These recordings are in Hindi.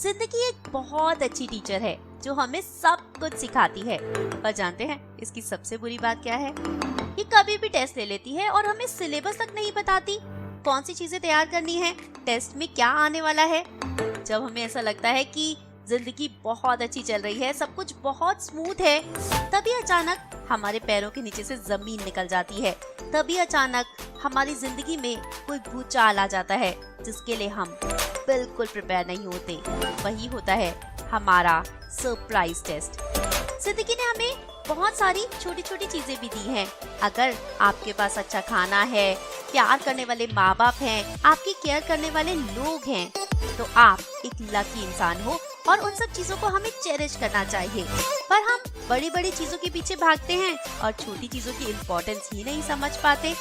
जिंदगी एक बहुत अच्छी टीचर है जो हमें सब कुछ सिखाती है। पर जानते हैं इसकी सबसे बुरी बात क्या है? ये कभी भी टेस्ट ले लेती है और हमें सिलेबस तक नहीं बताती कौन सी चीजें तैयार करनी है, टेस्ट में क्या आने वाला है। जब हमें ऐसा लगता है कि जिंदगी बहुत अच्छी चल रही है, सब कुछ बहुत स्मूथ है, तभी अचानक हमारे पैरों के नीचे से जमीन निकल जाती है। तभी अचानक हमारी जिंदगी में कोई भूचाल आ जाता है जिसके लिए हम बिल्कुल प्रिपेयर नहीं होते। वही होता है हमारा सरप्राइज टेस्ट। जिंदगी ने हमें बहुत सारी छोटी छोटी चीजें भी दी हैं। अगर आपके पास अच्छा खाना है, प्यार करने वाले माँ बाप हैं, आपकी केयर करने वाले लोग हैं, तो आप एक लकी इंसान हो और उन सब चीजों को हमें चेरिश करना चाहिए। पर हम बड़ी बड़ी चीजों के पीछे भागते हैं और छोटी चीजों की इम्पोर्टेंस ही नहीं समझ पाते।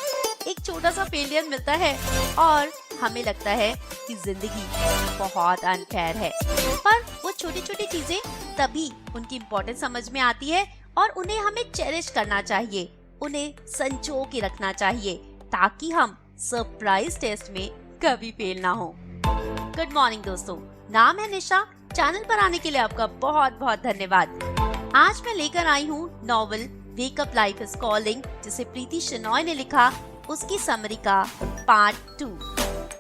एक छोटा सा फेलियर मिलता है और हमें लगता है कि जिंदगी बहुत अनफेयर है। पर वो छोटी छोटी चीजें तभी उनकी इम्पोर्टेंस समझ में आती है और उन्हें हमें चेरिश करना चाहिए, उन्हें संजो के रखना चाहिए ताकि हम सरप्राइज टेस्ट में कभी फेल ना हो। गुड मॉर्निंग दोस्तों, नाम है निशा। चैनल पर आने के लिए आपका बहुत बहुत धन्यवाद। आज मैं लेकर आई हूँ novel wake up life is calling, जिसे प्रीति शेनॉय ने लिखा, उसकी समरी का पार्ट 2।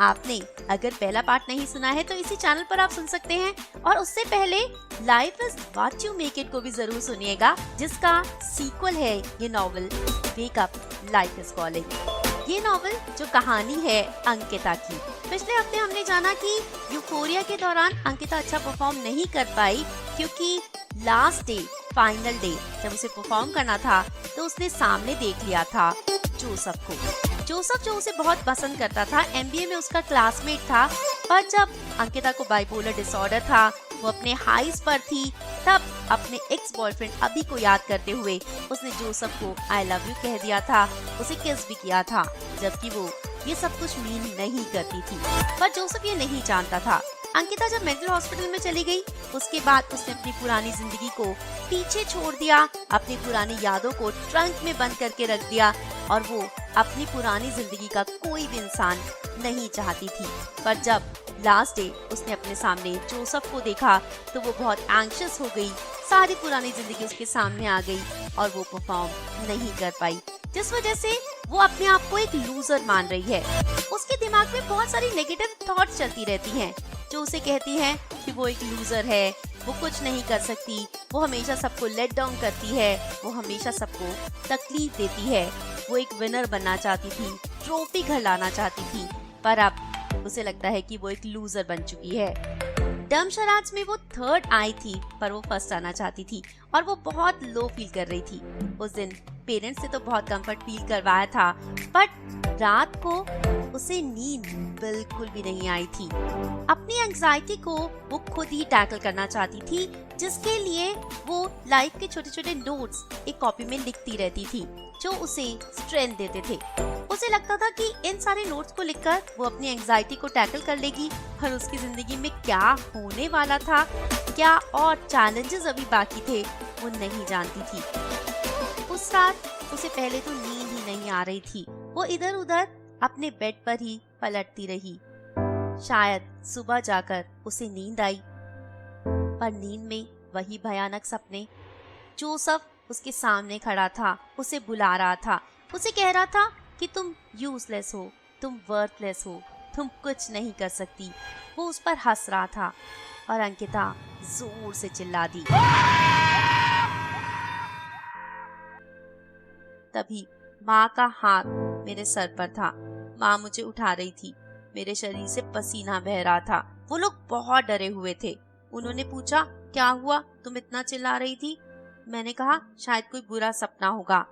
आपने अगर पहला पार्ट नहीं सुना है तो इसी चैनल पर आप सुन सकते हैं, और उससे पहले life is what you make it को भी जरूर सुनिएगा, जिसका सीक्वल है ये novel wake up life is calling. ये नॉवल जो कहानी है अंकिता की। पिछले हफ्ते हमने जाना कि यूफोरिया के दौरान अंकिता अच्छा परफॉर्म नहीं कर पाई क्योंकि लास्ट डे, फाइनल डे जब उसे परफॉर्म करना था तो उसने सामने देख लिया था जोसेफ को। जोसेफ जो उसे बहुत पसंद करता था, एमबीए में उसका क्लासमेट था, पर जब अंकिता को बाइपोलर डिसऑर्डर था, वो अपने हाइज पर थी, तब अपने एक्स बॉयफ्रेंड अभी को याद करते हुए उसने जोसेफ को आई लव यू कह दिया था, उसे किस भी किया था, जबकि वो ये सब कुछ मीन नहीं करती थी। पर जोसेफ ये नहीं जानता था। अंकिता जब मेंटल हॉस्पिटल में चली गई, उसके बाद उसने अपनी पुरानी जिंदगी को पीछे छोड़ दिया, अपनी पुरानी यादों को ट्रंक में बंद करके रख दिया, और वो अपनी पुरानी जिंदगी का कोई भी इंसान नहीं चाहती थी। पर जब लास्ट डे उसने अपने सामने जोसेफ को देखा तो वो बहुत एंग्शियस हो गई। सारी पुरानी जिंदगी उसके सामने आ गई और वो परफॉर्म नहीं कर पाई, जिस वजह से वो अपने आप को एक लूजर मान रही है। उसके दिमाग में बहुत सारी नेगेटिव थॉट्स चलती रहती हैं जो उसे कहती हैं कि वो एक लूजर है, वो कुछ नहीं कर सकती, वो हमेशा सबको लेट डाउन करती है, वो हमेशा सबको तकलीफ देती है। वो एक विनर बनना चाहती थी, ट्रॉफी घर लाना चाहती थी, पर अब उसे लगता है कि वो एक लूजर बन चुकी है। डम शराड्स में वो थर्ड आई थी, पर वो फर्स्ट आना चाहती थी और वो बहुत लो फील कर रही थी। उस दिन पेरेंट्स से तो बहुत कंफर्ट फील करवाया था, बट रात को उसे नींद बिल्कुल भी नहीं आई थी। अपनी एंजाइटी को वो खुद ही टैकल करना चाहती थी, जिसके लिए वो लाइफ के छोटे छोटे नोट्स एक कॉपी में लिखती रहती थी जो उसे स्ट्रेंथ देते थे। उसे लगता था कि इन सारे नोट्स को लिखकर वो अपनी एंजाइटी को टैकल कर लेगी, पर उसकी जिंदगी में क्या होने वाला था, क्या और चैलेंजेस अभी बाकी थे, वो नहीं जानती थी। उस रात उसे पहले तो नींद ही नहीं आ रही थी। वो इधर उधर अपने बेड पर ही पलटती रही। शायद सुबह जाकर उसे नींद आई, पर नींद में वही भयानक सपने। जोसेफ उसके सामने खड़ा था, उसे बुला रहा था, उसे कह रहा था कि तुम यूजलेस हो, तुम वर्थलेस हो, तुम कुछ नहीं कर सकती। वो उस पर हंस रहा था और अंकिता जोर से चिल्ला दी। तभी माँ का हाथ मेरे सर पर था। माँ मुझे उठा रही थी, मेरे शरीर से पसीना बह रहा था। वो लोग बहुत डरे हुए थे। उन्होंने पूछा, क्या हुआ, तुम इतना चिल्ला रही थी? मैंने कहा, शायद कोई बुरा सपना होगा।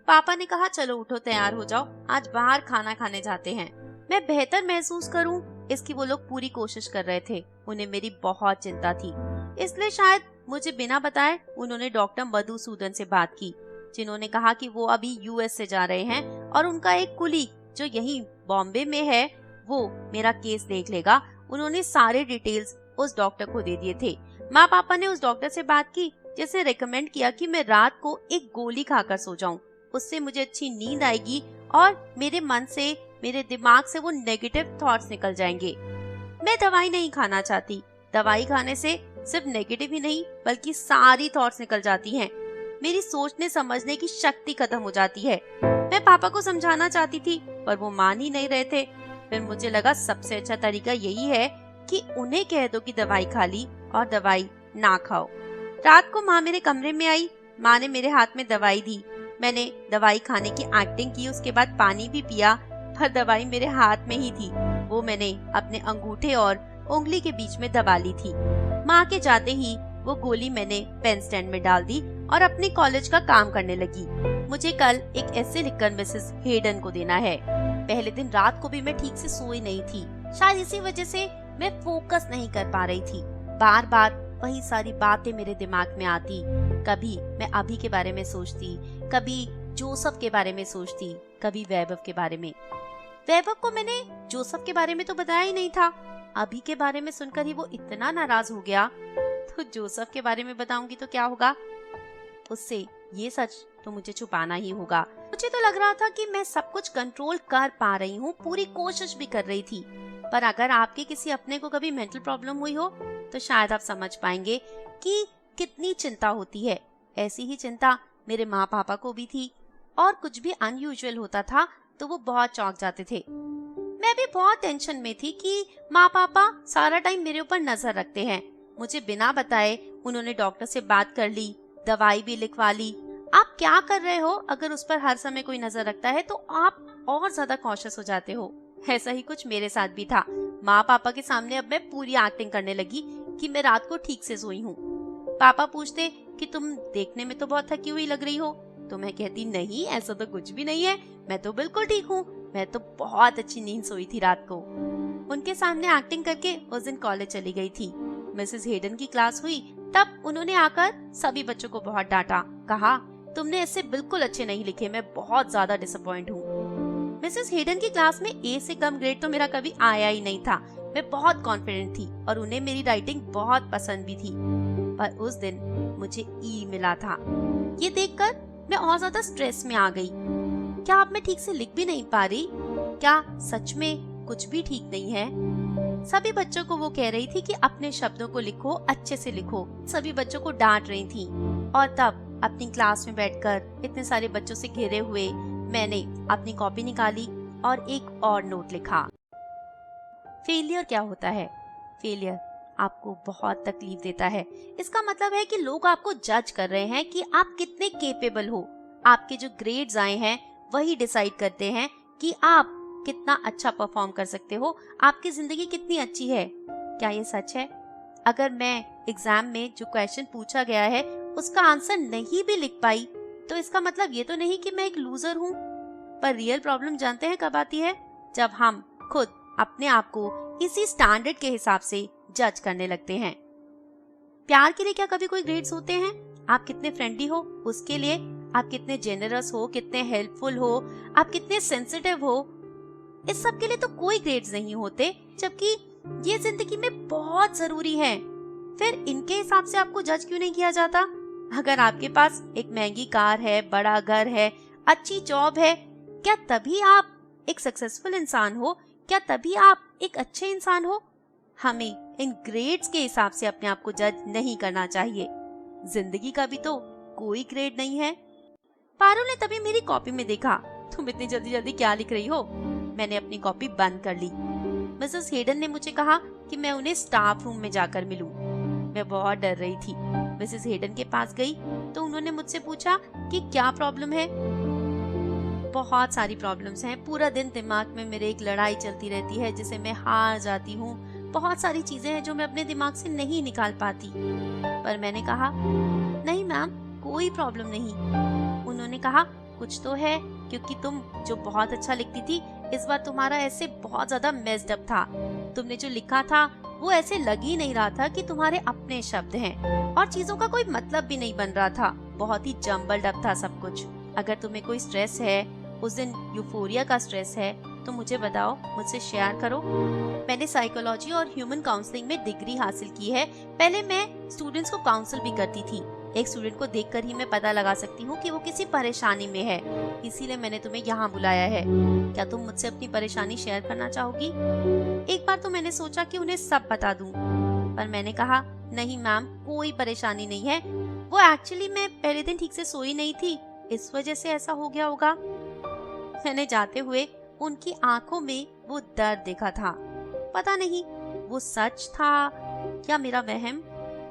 पापा ने कहा, चलो उठो, तैयार हो जाओ, आज बाहर खाना खाने जाते हैं। मैं बेहतर महसूस करूं, इसकी वो लोग पूरी कोशिश कर रहे थे। उन्हें मेरी बहुत चिंता थी, इसलिए शायद मुझे बिना बताए उन्होंने डॉक्टर मधुसूदन से बात की, जिन्होंने कहा कि वो अभी यूएस से जा रहे हैं और उनका एक कुलीग जो यहीं बॉम्बे में है वो मेरा केस देख लेगा। उन्होंने सारे डिटेल्स उस डॉक्टर को दे दिए थे। माँ पापा ने उस डॉक्टर से बात की, जिसे रेकमेंड किया कि मैं रात को एक गोली खाकर सो जाऊं, उससे मुझे अच्छी नींद आएगी और मेरे मन से, मेरे दिमाग से वो नेगेटिव थॉट्स निकल जाएंगे। मैं दवाई नहीं खाना चाहती, दवाई खाने से सिर्फ नेगेटिव ही नहीं बल्कि सारी थॉट्स निकल जाती हैं। मेरी सोचने समझने की शक्ति खत्म हो जाती है। मैं पापा को समझाना चाहती थी पर वो मान ही नहीं रहे थे। फिर मुझे लगा सबसे अच्छा तरीका यही है कि उन्हें कह दो कि दवाई खा ली और दवाई ना खाओ। रात को माँ मेरे कमरे में आई। माँ ने मेरे हाथ में दवाई दी। मैंने दवाई खाने की एक्टिंग की, उसके बाद पानी भी पिया, पर दवाई मेरे हाथ में ही थी। वो मैंने अपने अंगूठे और उंगली के बीच में दबा ली थी। माँ के जाते ही वो गोली मैंने पेन स्टैंड में डाल दी और अपने कॉलेज का काम करने लगी। मुझे कल एक ऐसे लिखकर मिसेस हेडन को देना है। पहले दिन रात को भी मैं ठीक से सोई नहीं थी। शायद इसी वजह से मैं फोकस नहीं कर पा रही थी। बार बार वही सारी बातें मेरे दिमाग में आती। कभी मैं अभी के बारे में सोचती, कभी जोसेफ के बारे में सोचती, कभी वैभव के बारे में। वैभव को मैंने जोसेफ के बारे में तो बताया ही नहीं था। अभी के बारे में सुनकर ही वो इतना नाराज हो गया, तो जोसेफ के बारे में बताऊंगी तो क्या होगा? उससे ये सच तो मुझे छुपाना ही होगा। मुझे तो लग रहा था कि मैं सब कुछ कंट्रोल कर पा रही हूँ, पूरी कोशिश भी कर रही थी। पर अगर आपके किसी अपने को कभी मेंटल प्रॉब्लम हुई हो तो शायद आप समझ पाएंगे कि कितनी चिंता होती है। ऐसी ही चिंता मेरे माँ पापा को भी थी, और कुछ भी अनयूजुअल होता था तो वो बहुत चौंक जाते थे। मैं भी बहुत टेंशन में थी कि माँ पापा सारा टाइम मेरे ऊपर नजर रखते हैं। मुझे बिना बताए उन्होंने डॉक्टर से बात कर ली, दवाई भी लिखवा ली। आप क्या कर रहे हो? अगर उस पर हर समय कोई नजर रखता है तो आप और ज्यादा कॉशियस हो जाते हो। ऐसा ही कुछ मेरे साथ भी था। माँ पापा के सामने अब मैं पूरी एक्टिंग करने लगी कि मैं रात को ठीक से सोई हूँ। पापा पूछते कि तुम देखने में तो बहुत थकी हुई लग रही हो, तो मैं कहती नहीं, ऐसा तो कुछ भी नहीं है, मैं तो बिल्कुल ठीक हूँ, मैं तो बहुत अच्छी नींद सोई थी रात को। उनके सामने एक्टिंग करके उस दिन कॉलेज चली गई थी। मिसेस हेडन की क्लास हुई, तब उन्होंने आकर सभी बच्चों को बहुत डांटा। कहा, तुमने इससे बिल्कुल अच्छे नहीं लिखे, मैं बहुत ज्यादा डिसअपॉइंट हूँ। मिसेस हेडन की क्लास में ए से कम ग्रेड तो मेरा कभी आया ही नहीं था। मैं बहुत कॉन्फिडेंट थी और उन्हें मेरी राइटिंग बहुत पसंद भी थी। पर उस दिन मुझे ई मिला था। ये देखकर मैं और ज्यादा स्ट्रेस में आ गई। क्या अब मैं ठीक से लिख भी नहीं पा रही? क्या सच में कुछ भी ठीक नहीं है? सभी बच्चों को वो कह रही थी कि अपने शब्दों को लिखो, अच्छे से लिखो। सभी बच्चों को डांट रही थी। और तब अपनी क्लास में बैठकर इतने सारे बच्चों से घिरे हुए मैंने अपनी कॉपी निकाली और एक और नोट लिखा। फेलियर क्या होता है? फेलियर आपको बहुत तकलीफ देता है। इसका मतलब है कि लोग आपको जज कर रहे हैं कि आप कितने केपेबल हो। आपके जो ग्रेड्स आए हैं वही डिसाइड करते हैं कि आप कितना अच्छा परफॉर्म कर सकते हो, आपकी जिंदगी कितनी अच्छी है। क्या ये सच है? अगर मैं एग्जाम में जो क्वेश्चन पूछा गया है उसका आंसर नहीं भी लिख पाई तो इसका मतलब ये तो नहीं कि मैं एक लूजर हूँ। पर रियल प्रॉब्लम जानते हैं कब आती है? जब हम खुद अपने आप को इसी स्टैंडर्ड के हिसाब से जज करने लगते हैं। प्यार के लिए क्या कभी कोई ग्रेड्स होते हैं? आप कितने फ्रेंडली हो उसके लिए, आप कितने जेनरस हो, कितने हेल्पफुल हो, आप कितने सेंसिटिव हो, इस सब के लिए तो कोई ग्रेड्स नहीं होते, जबकि ये जिंदगी में बहुत जरूरी है। फिर इनके हिसाब से आपको जज क्यों नहीं किया जाता? अगर आपके पास एक महंगी कार है, बड़ा घर है, अच्छी जॉब है, क्या तभी आप एक सक्सेसफुल इंसान हो? क्या तभी आप एक अच्छे इंसान हो? हमें इन ग्रेड्स के हिसाब से अपने आप को जज नहीं करना चाहिए। जिंदगी का भी तो कोई ग्रेड नहीं है। पारुल ने तभी मेरी कॉपी में देखा, तुम इतनी जल्दी जल्दी क्या लिख रही हो? मैंने अपनी कॉपी बंद कर ली। मिसेस हेडन ने मुझे कहा कि मैं उन्हें स्टाफ रूम में जाकर मिलूं। मैं बहुत डर रही थी। मिसेस हेडन के पास गई तो उन्होंने मुझसे पूछा कि क्या प्रॉब्लम है। बहुत सारी प्रॉब्लम्स हैं। पूरा दिन दिमाग में मेरे एक लड़ाई चलती रहती है जिसे मैं हार जाती हूँ। बहुत सारी चीजें हैं जो मैं अपने दिमाग से नहीं निकाल पाती। पर मैंने कहा, नहीं मैम, कोई प्रॉब्लम नहीं। उन्होंने कहा, कुछ तो है, क्योंकि तुम जो बहुत अच्छा लिखती थी, इस बार तुम्हारा ऐसे बहुत ज्यादा मेस्ड अप था। तुमने जो लिखा था वो ऐसे लग ही नहीं रहा था कि तुम्हारे अपने शब्द हैं, और चीजों का कोई मतलब भी नहीं बन रहा था। बहुत ही जम्बल्ड अप था सब कुछ। अगर तुम्हें कोई स्ट्रेस है, उस दिन यूफोरिया का स्ट्रेस है, तो मुझे बताओ, मुझसे शेयर करो। मैंने साइकोलॉजी और ह्यूमन काउंसलिंग में डिग्री हासिल की है। पहले मैं स्टूडेंट्स को काउंसिल भी करती थी। एक स्टूडेंट को देखकर ही मैं पता लगा सकती हूँ कि वो किसी परेशानी में है। इसीलिए मैंने तुम्हें यहाँ बुलाया है। क्या तुम मुझसे अपनी परेशानी शेयर करना चाहोगी? एक बार तो मैंने सोचा कि उन्हें सब बता दूं, पर मैंने कहा नहीं मैम, कोई परेशानी नहीं है, वो एक्चुअली मैं पहले दिन ठीक से सोई नहीं थी, इस वजह से ऐसा हो गया होगा। मैंने जाते हुए उनकी आंखों में वो दर्द देखा था। पता नहीं वो सच था या मेरा वहम।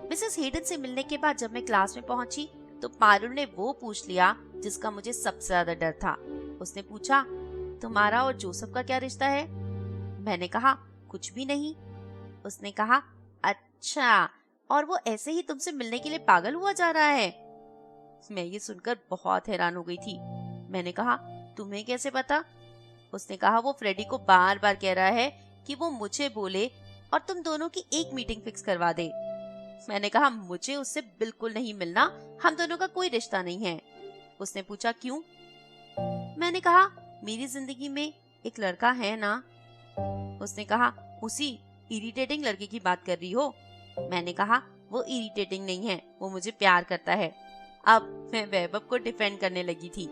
मिसेस हेडन से मिलने के बाद जब मैं क्लास में पहुंची तो पारुल ने वो पूछ लिया जिसका मुझे सबसे ज्यादा डर था। उसने पूछा, तुम्हारा और जोसेफ का क्या रिश्ता है? मैंने कहा, कुछ भी नहीं। उसने कहा, अच्छा, और वो ऐसे ही तुमसे मिलने के लिए पागल हुआ जा रहा है? मैं ये सुनकर बहुत हैरान हो गई थी। मैंने कहा, तुम्हें कैसे पता? उसने कहा, वो फ्रेडी को बार बार कह रहा है कि वो मुझे बोले और तुम दोनों की एक मीटिंग फिक्स करवा दे। मैंने कहा, मुझे उससे बिल्कुल नहीं मिलना, हम दोनों का कोई रिश्ता नहीं है। उसने पूछा, क्यों? मैंने कहा, मेरी जिंदगी में एक लड़का है ना। उसने कहा, उसी इरिटेटिंग लड़के की बात कर रही हो? मैंने कहा, वो इरिटेटिंग नहीं है, वो मुझे प्यार करता है। अब मैं वैभव को डिफेंड करने लगी थी।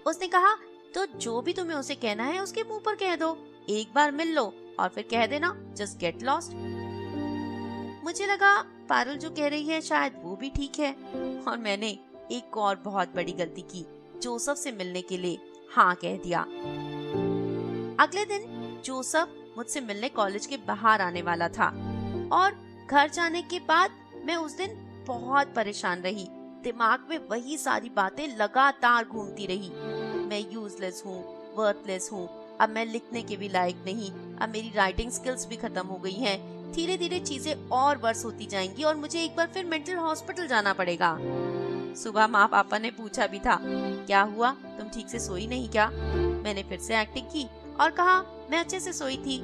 उसने कहा, तो जो भी तुम्हें उसे कहना है उसके मुंह पर कह दो, एक बार मिल लो और फिर कह देना जस्ट गेट लॉस्ट। मुझे लगा पारुल जो कह रही है शायद वो भी ठीक है, और मैंने एक और बहुत बड़ी गलती की, जोसेफ से मिलने के लिए हाँ कह दिया। अगले दिन जोसेफ मुझसे मिलने कॉलेज के बाहर आने वाला था और घर जाने के बाद मैं उस दिन बहुत परेशान रही। दिमाग में वही सारी बातें लगातार घूमती रही। मैं यूजलेस हूँ, वर्थलेस हूँ, अब मैं लिखने के भी लायक नहीं, अब मेरी राइटिंग स्किल्स भी खत्म हो गई हैं, धीरे धीरे चीजें और वर्स होती जाएंगी और मुझे एक बार फिर मेंटल हॉस्पिटल जाना पड़ेगा। सुबह माँ पापा ने पूछा भी था, क्या हुआ, तुम ठीक से सोई नहीं क्या? मैंने फिर से एक्टिंग की और कहा, मैं अच्छे से सोई थी।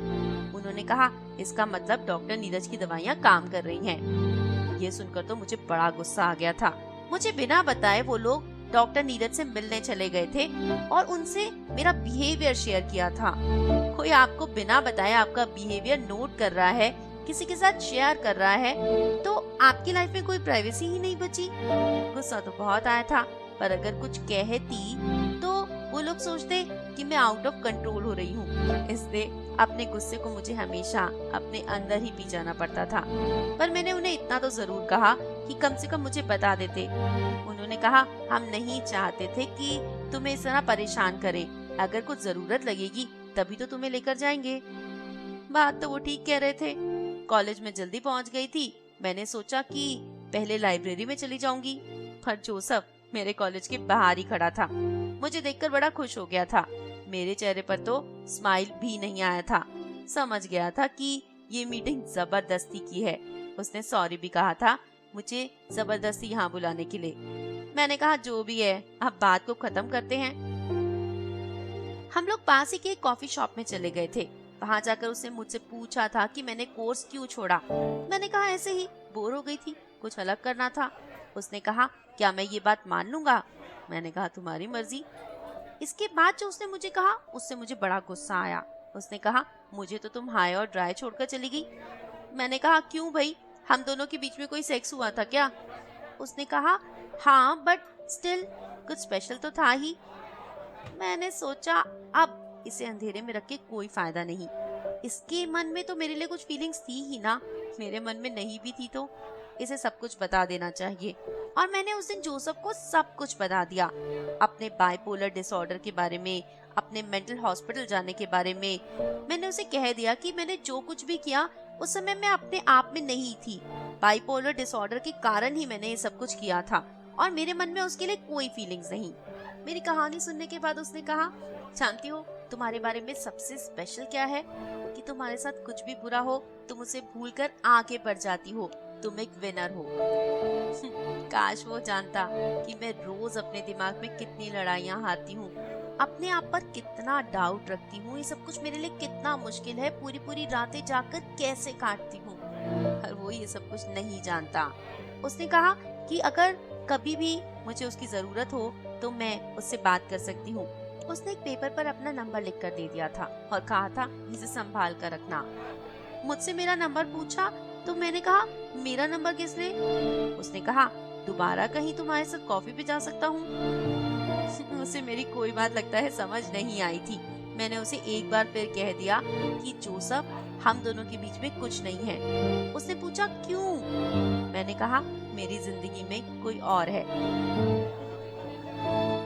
उन्होंने कहा, इसका मतलब डॉक्टर नीरज की दवाइयाँ काम कर रही हैं। ये सुनकर तो मुझे बड़ा गुस्सा आ गया था। मुझे बिना बताए वो लोग डॉक्टर नीरज से मिलने चले गए थे और उनसे मेरा बिहेवियर शेयर किया था। कोई आपको बिना बताए आपका बिहेवियर नोट कर रहा है, किसी के साथ शेयर कर रहा है, तो आपकी लाइफ में कोई प्राइवेसी ही नहीं बची। गुस्सा तो बहुत आया था, पर अगर कुछ कहती तो वो लोग सोचते कि मैं आउट ऑफ कंट्रोल हो रही हूँ। इसलिए अपने गुस्से को मुझे हमेशा अपने अंदर ही पी जाना पड़ता था। पर मैंने उन्हें इतना तो जरूर कहा कि कम से कम मुझे बता देते। उन्होंने कहा, हम नहीं चाहते थे कि तुम्हें इस तरह परेशान करें, अगर कुछ जरूरत लगेगी तभी तो तुम्हें लेकर जाएंगे। बात तो वो ठीक कह रहे थे। कॉलेज में जल्दी पहुंच गई थी। मैंने सोचा कि पहले लाइब्रेरी में चली जाऊंगी, पर जोसेफ मेरे कॉलेज के बाहर ही खड़ा था। मुझे देखकर बड़ा खुश हो गया था। मेरे चेहरे पर तो स्माइल भी नहीं आया था। समझ गया था कि ये मीटिंग जबरदस्ती की है। उसने सॉरी भी कहा था मुझे जबरदस्ती यहाँ बुलाने के लिए। मैंने कहा, जो भी है, अब बात को खत्म करते हैं। हम लोग पास ही के कॉफी शॉप में चले गए थे। वहाँ जाकर उसने मुझसे पूछा था कि मैंने कोर्स क्यों छोड़ा। मैंने कहा, ऐसे ही बोर हो गई थी, कुछ अलग करना था। उसने कहा, क्या मैं ये बात मान लूंगा? मैंने कहा, तुम्हारी मर्जी। इसके बाद जो उसने मुझे कहा उससे मुझे बड़ा गुस्सा आया। उसने कहा, मुझे तो तुम हाई और ड्राई छोड़कर चली गई। मैंने कहा, क्यों भाई, हम दोनों के बीच में कोई सेक्स हुआ था क्या? उसने कहा, हाँ, बट स्टिल कुछ स्पेशल तो था ही। मैंने सोचा अब इसे अंधेरे में रख के कोई फायदा नहीं। इसके मन में तो मेरे लिए कुछ फीलिंग्स थी ही ना, मेरे मन में नहीं भी थी तो इसे सब कुछ बता देना चाहिए। और मैंने उस दिन जोसेफ को सब कुछ बता दिया, अपने बाइपोलर डिसऑर्डर के बारे में, अपने मेंटल हॉस्पिटल जाने के बारे में। मैंने उसे कह दिया कि मैंने जो कुछ भी किया उस समय मैं अपने आप में नहीं थी। बाइपोलर डिसऑर्डर के कारण ही मैंने ये सब कुछ किया था और मेरे मन में उसके लिए कोई फीलिंग्स नहीं। मेरी कहानी सुनने के बाद उसने कहा, जानती हो तुम्हारे बारे में सबसे स्पेशल क्या है? कि तुम्हारे साथ कुछ भी बुरा हो तुम उसे भूलकर आगे बढ़ जाती हो, तुम एक विनर हो। काश वो जानता कि मैं रोज अपने दिमाग में कितनी लड़ाइयाँ हारती हूँ, अपने आप पर कितना डाउट रखती हूँ, ये सब कुछ मेरे लिए कितना मुश्किल है, पूरी पूरी रातें जाकर कैसे काटती हूँ। पर वो ये सब कुछ नहीं जानता। उसने कहा कि अगर कभी भी मुझे उसकी जरूरत हो तो मैं उससे बात कर सकती हूँ। उसने एक पेपर पर अपना नंबर लिख कर दे दिया था और कहा था, इसे संभाल कर रखना। मुझसे मेरा नंबर पूछा तो मैंने कहा, मेरा नंबर किसने? उसने कहा, दोबारा कहीं तुम्हारे साथ कॉफी पे जा सकता हूँ। उसे मेरी कोई बात लगता है समझ नहीं आई थी। मैंने उसे एक बार फिर कह दिया कि जोसेफ, हम दोनों के बीच में कुछ नहीं है। उसने पूछा क्यों? मैंने कहा मेरी जिंदगी में कोई और है।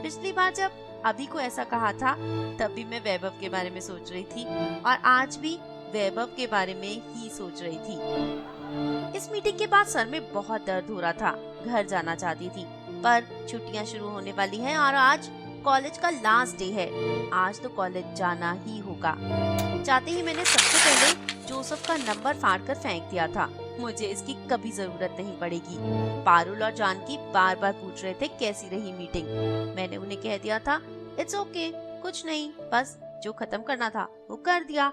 पिछली बार जब अभी को ऐसा कहा था तब भी मैं वैभव के बारे में सोच रही थी और आज भी वैभव के बारे में ही सोच रही थी। इस मीटिंग के बाद सर में बहुत दर्द हो रहा था। घर जाना चाहती थी पर छुट्टियां शुरू होने वाली हैं और आज कॉलेज का लास्ट डे है। आज तो कॉलेज जाना ही होगा। जाते ही मैंने सबसे पहले जोसेफ का नंबर फाड़कर फेंक दिया था। मुझे इसकी कभी जरूरत नहीं पड़ेगी। पारुल और जानकी बार बार पूछ रहे थे कैसी रही मीटिंग। मैंने उन्हें कह दिया था इट्स ओके, कुछ नहीं, बस जो खत्म करना था वो कर दिया।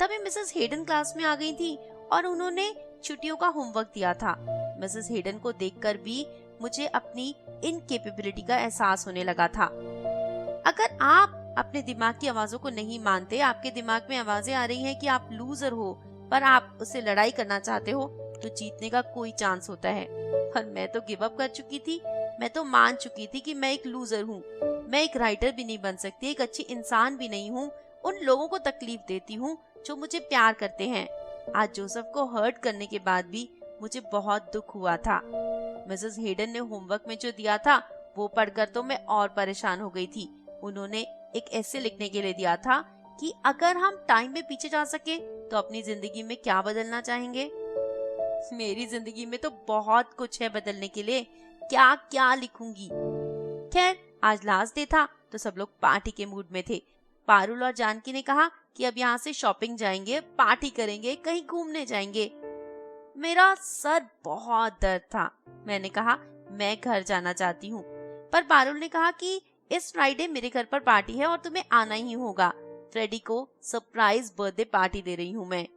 तभी मिसेस हेडन क्लास में आ गई थी और उन्होंने छुट्टियों का होमवर्क दिया था। मिसेस हेडन को देखकर भी मुझे अपनी इनकेपेबिलिटी का एहसास होने लगा था। अगर आप अपने दिमाग की आवाजों को नहीं मानते, आपके दिमाग में आवाजें आ रही हैं कि आप लूजर हो पर आप उससे लड़ाई करना चाहते हो, तो जीतने का कोई चांस होता है। पर मैं तो गिव अप कर चुकी थी। मैं तो मान चुकी थी कि मैं एक लूजर हूँ। मैं एक राइटर भी नहीं बन सकती, एक अच्छी इंसान भी नहीं हूँ। उन लोगों को तकलीफ देती हूँ जो मुझे प्यार करते हैं। आज जोसेफ को हर्ट करने के बाद भी मुझे बहुत दुख हुआ था। मिसेस हेडन ने होमवर्क में जो दिया था वो पढ़कर तो मैं और परेशान हो गई थी। उन्होंने एक ऐसे लिखने के लिए दिया था कि अगर हम टाइम में पीछे जा सके तो अपनी जिंदगी में क्या बदलना चाहेंगे। मेरी जिंदगी में तो बहुत कुछ है बदलने के लिए, क्या क्या लिखूंगी। खैर आज लास्ट डे था तो सब लोग पार्टी के मूड में थे। पारुल और जानकी ने कहा कि अब यहाँ से शॉपिंग जाएंगे, पार्टी करेंगे, कहीं घूमने जाएंगे। मेरा सर बहुत दर्द था। मैंने कहा मैं घर जाना चाहती हूँ, पर पारुल ने कहा कि इस फ्राइडे मेरे घर पर पार्टी है और तुम्हें आना ही होगा। फ्रेडी को सरप्राइज बर्थडे पार्टी दे रही हूँ मैं।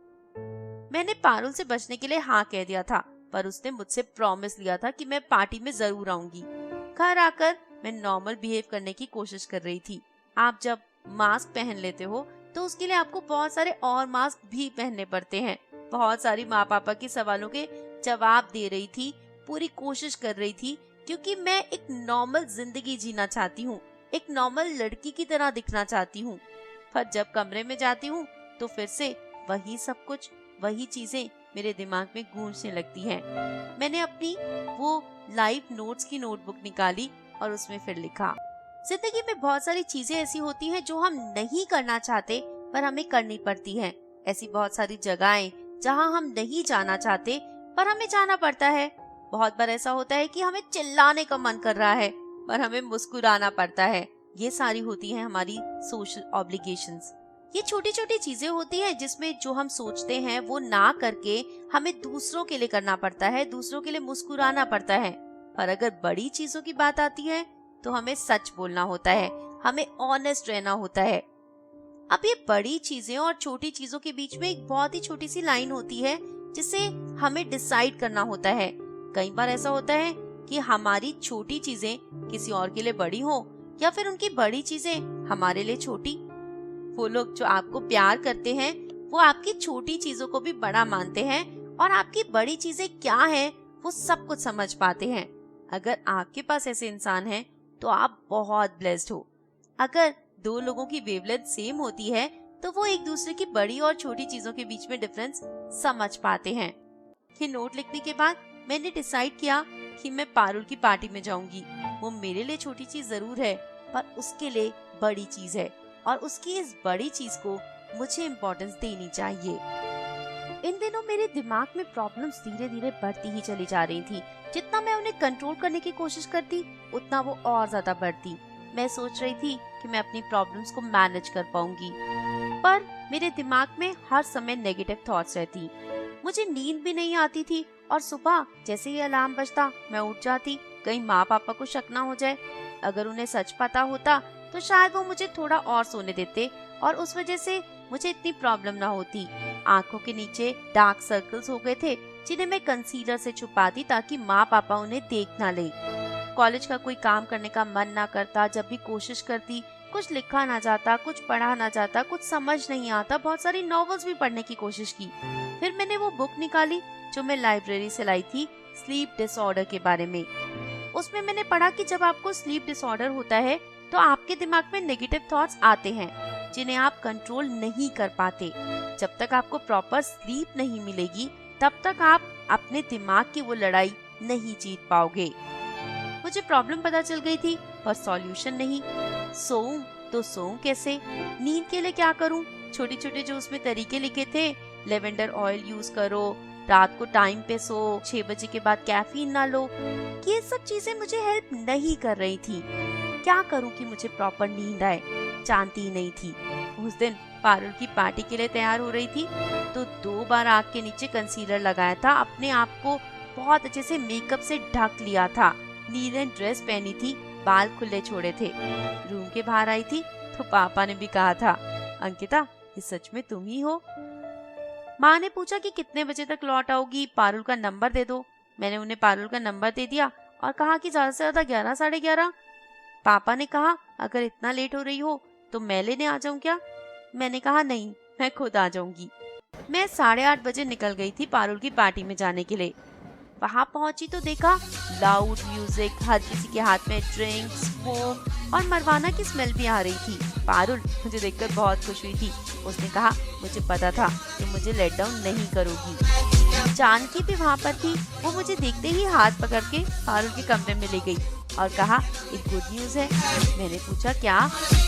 मैंने पारुल से बचने के लिए हाँ कह दिया था, पर उसने मुझसे प्रॉमिस लिया था कि मैं पार्टी में जरूर आऊंगी। घर आकर मैं नॉर्मल बिहेव करने की कोशिश कर रही थी। आप जब मास्क पहन लेते हो तो उसके लिए आपको बहुत सारे और मास्क भी पहनने पड़ते हैं। बहुत सारी माँ पापा के सवालों के जवाब दे रही थी, पूरी कोशिश कर रही थी, क्योंकि मैं एक नॉर्मल जिंदगी जीना चाहती हूँ, एक नॉर्मल लड़की की तरह दिखना चाहती हूँ। पर जब कमरे में जाती हूँ तो फिर से वही सब कुछ, वही चीजें मेरे दिमाग में गूंजने लगती हैं। मैंने अपनी वो लाइव नोट्स की नोटबुक निकाली और उसमें फिर लिखा। जिंदगी में बहुत सारी चीजें ऐसी होती हैं जो हम नहीं करना चाहते पर हमें करनी पड़ती हैं। ऐसी बहुत सारी जगहें जहां हम नहीं जाना चाहते पर हमें जाना पड़ता है। बहुत बार ऐसा होता है कि हमें चिल्लाने का मन कर रहा है पर हमें मुस्कुराना पड़ता है। ये सारी होती हैं हमारी सोशल ऑब्लिगेशंस। ये छोटी छोटी चीजें होती हैं जिसमें जो हम सोचते हैं वो ना करके हमें दूसरों के लिए करना पड़ता है, दूसरों के लिए मुस्कुराना पड़ता है। पर अगर बड़ी चीजों की बात आती है तो हमें सच बोलना होता है, हमें ऑनेस्ट रहना होता है। अब ये बड़ी चीजें और छोटी चीजों के बीच में एक बहुत ही छोटी सी लाइन होती है जिसे हमें डिसाइड करना होता है। कई बार ऐसा होता है कि हमारी छोटी चीजें किसी और के लिए बड़ी हो या फिर उनकी बड़ी चीजें हमारे लिए छोटी। वो लोग जो आपको प्यार करते हैं वो आपकी छोटी चीजों को भी बड़ा मानते हैं और आपकी बड़ी चीजें क्या है वो सब कुछ समझ पाते हैं। अगर आपके पास ऐसे इंसान हैं तो आप बहुत ब्लेस्ड हो। अगर दो लोगों की वेवलेंथ सेम होती है तो वो एक दूसरे की बड़ी और छोटी चीजों के बीच में डिफरेंस समझ पाते हैं। ये नोट लिखने के बाद मैंने डिसाइड किया कि मैं पारुल की पार्टी में जाऊंगी। वो मेरे लिए छोटी चीज जरूर है पर उसके लिए बड़ी चीज है और उसकी इस बड़ी चीज को मुझे इम्पोर्टेंस देनी चाहिए। इन दिनों मेरे दिमाग में प्रॉब्लम्स धीरे धीरे बढ़ती ही चली जा रही थी। जितना मैं उन्हें कंट्रोल करने की कोशिश करती उतना वो और ज्यादा बढ़ती। मैं सोच रही थी कि मैं अपनी प्रॉब्लम्स को मैनेज कर पाऊंगी, पर मेरे दिमाग में हर समय नेगेटिव थॉट्स रहती। मुझे नींद भी नहीं आती थी और सुबह जैसे ही अलार्म बजता मैं उठ जाती। कहीं माँ पापा को शक ना हो जाए। अगर उन्हें सच पता होता तो शायद वो मुझे थोड़ा और सोने देते और उस वजह से मुझे इतनी प्रॉब्लम ना होती। आंखों के नीचे डार्क सर्कल्स हो गए थे जिन्हें मैं कंसीलर से छुपाती ताकि माँ पापा उन्हें देख ना ले। कॉलेज का कोई काम करने का मन ना करता। जब भी कोशिश करती कुछ लिखा ना जाता, कुछ पढ़ा ना जाता, कुछ समझ नहीं आता। बहुत सारी नॉवेल्स भी पढ़ने की कोशिश की। फिर मैंने वो बुक निकाली जो मैं लाइब्रेरी से लाई थी, स्लीप डिसऑर्डर के बारे में। उसमें मैंने पढ़ा कि जब आपको स्लीप डिसऑर्डर होता है तो आपके दिमाग में नेगेटिव थॉट्स आते हैं जिन्हें आप कंट्रोल नहीं कर पाते। जब तक आपको प्रॉपर स्लीप नहीं मिलेगी तब तक आप अपने दिमाग की वो लड़ाई नहीं जीत पाओगे। मुझे प्रॉब्लम पता चल गई थी और सॉल्यूशन नहीं। सोऊं तो सोऊं कैसे, नींद के लिए क्या करूं? छोटे छोटे जो उसमें तरीके लिखे थे, लेवेंडर ऑयल यूज करो, रात को टाइम पे सो, 6 बजे के बाद कैफीन ना लो, ये सब चीजें मुझे हेल्प नहीं कर रही थी। क्या करूं कि मुझे प्रॉपर नींद आए, जानती ही नहीं थी। उस दिन पारुल की पार्टी के लिए तैयार हो रही थी तो 2 बार आँख के नीचे कंसीलर लगाया था, अपने आप को बहुत अच्छे से मेकअप से ढक लिया था, नीले ड्रेस पहनी थी, बाल खुले छोड़े थे। रूम के बाहर आई थी तो पापा ने भी कहा था, अंकिता ये सच में तुम ही हो? माँ ने पूछा कि कितने बजे तक लौट आओगी, पारुल का नंबर दे दो। मैंने उन्हें पारुल का नंबर दे दिया और कहा कि ज्यादा से ज्यादा 11 साढ़े 11। पापा ने कहा अगर इतना लेट हो रही हो तो मैं लेने आ जाऊं क्या? मैंने कहा नहीं, मैं खुद आ जाऊंगी। मैं 8:30 बजे निकल गई थी पारुल की पार्टी में जाने के लिए। वहाँ पहुंची तो देखा लाउड म्यूजिक, हर किसी के हाथ में ड्रिंक्स, स्मोक और मरवाना की स्मेल भी आ रही थी। पारुल मुझे देखकर बहुत खुश हुई थी। उसने कहा मुझे पता था कि मुझे लेट डाउन नहीं करोगी। जानकी भी वहाँ पर थी। वो मुझे देखते ही हाथ पकड़ के पारुल के कमरे में ले गई और कहा एक गुड न्यूज है। मैंने पूछा क्या?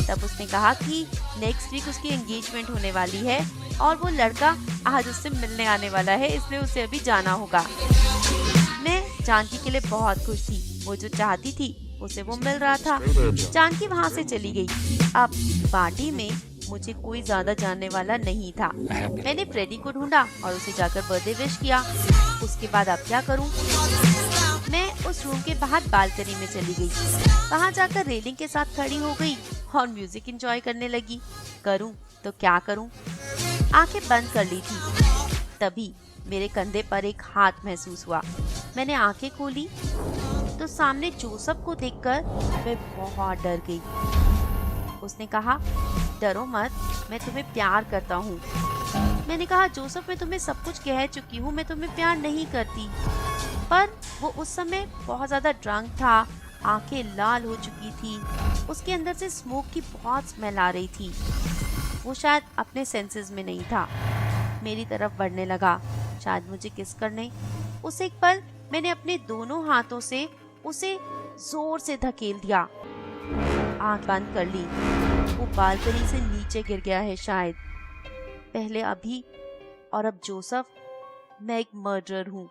तब उसने कहा कि नेक्स्ट वीक उसकी एंगेजमेंट होने वाली है और वो लड़का आज उससे मिलने आने वाला है, इसलिए उसे अभी जाना होगा। मैं जानकी के लिए बहुत खुश थी। वो जो चाहती थी उसे वो मिल रहा था। जानकी वहाँ से चली गई। अब पार्टी में मुझे कोई ज्यादा जानने वाला नहीं था। मैंने फ्रेडी को ढूंढा और उसे जाकर बर्थडे विश किया। उसके बाद अब क्या करूं? मैं उस रूम के बाहर बालकनी में चली गई। वहाँ जाकर रेलिंग के साथ खड़ी हो गई और म्यूजिक एंजॉय करने लगी। करूं तो क्या करूं? आंखें बंद कर ली थी। तभी मेरे कंधे पर एक हाथ महसूस हुआ। मैंने आंखें खोली तो सामने जोसेफ को देखकर मैं बहुत डर गई। उसने कहा डरो मत, मैं तुम्हें प्यार करता हूँ। मैंने कहा जोसेफ मैं तुम्हें सब कुछ कह चुकी हूँ, मैं तुम्हें प्यार नहीं करती। पर वो उस समय बहुत ज्यादा ड्रंक था, आंखें लाल हो चुकी थी, उसके अंदर से स्मोक की बहुत स्मेल आ रही थी। वो शायद अपने सेंसेस में नहीं था। मेरी तरफ बढ़ने लगा, शायद मुझे किस करने। उस एक पल मैंने अपने दोनों हाथों से उसे जोर से धकेल दिया। आंख बंद कर ली। वो बालकनी से नीचे गिर गया है शायद। पहले अभी और अब जोसेफ, मैं एक मर्डरर हूँ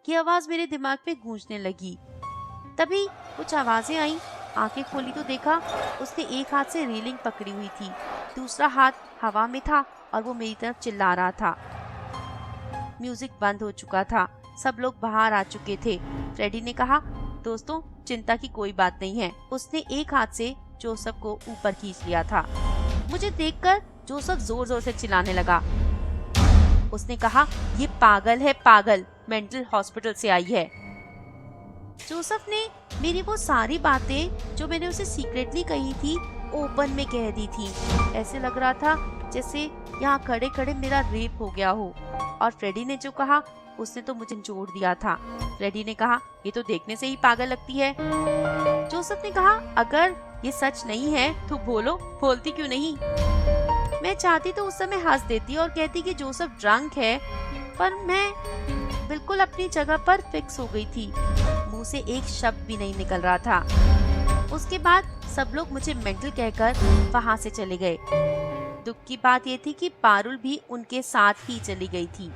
की आवाज मेरे दिमाग में गूंजने लगी। तभी कुछ आवाजें आई। आंखें खोली तो देखा उसने एक हाथ से रेलिंग पकड़ी हुई थी, दूसरा हाथ हवा में था और वो मेरी तरफ चिल्ला रहा था। म्यूजिक बंद हो चुका था, सब लोग बाहर आ चुके थे। फ्रेडी ने कहा दोस्तों चिंता की कोई बात नहीं है। उसने एक हाथ से जोसेफ को ऊपर खींच लिया था। मुझे देखकर जोसेफ जोर जोर से चिल्लाने लगा। उसने कहा ये पागल है, पागल, मेंटल हॉस्पिटल से आई है। जोसेफ ने मेरी वो सारी बातें जो मैंने उसे सीक्रेटली कही थी ओपन में कह दी थी। ऐसे लग रहा था जैसे यहाँ खड़े खड़े मेरा रेप हो गया हो। और फ्रेडी ने जो कहा उसने तो मुझे जोड़ दिया था। फ्रेडी ने कहा ये तो देखने से ही पागल लगती है। जोसेफ ने कहा अगर ये सच नहीं है तो बोलो, बोलती क्यों नहीं? मैं चाहती तो उस समय हंस देती और कहती कि जोसेफ ड्रंक है, पर मैं बिल्कुल अपनी जगह पर फिक्स हो गई थी। मुंह से एक शब्द भी नहीं निकल रहा था। उसके बाद सब लोग मुझे मेंटल कहकर वहाँ से चले गए। दुख की बात ये थी कि पारुल भी उनके साथ ही चली गई थी।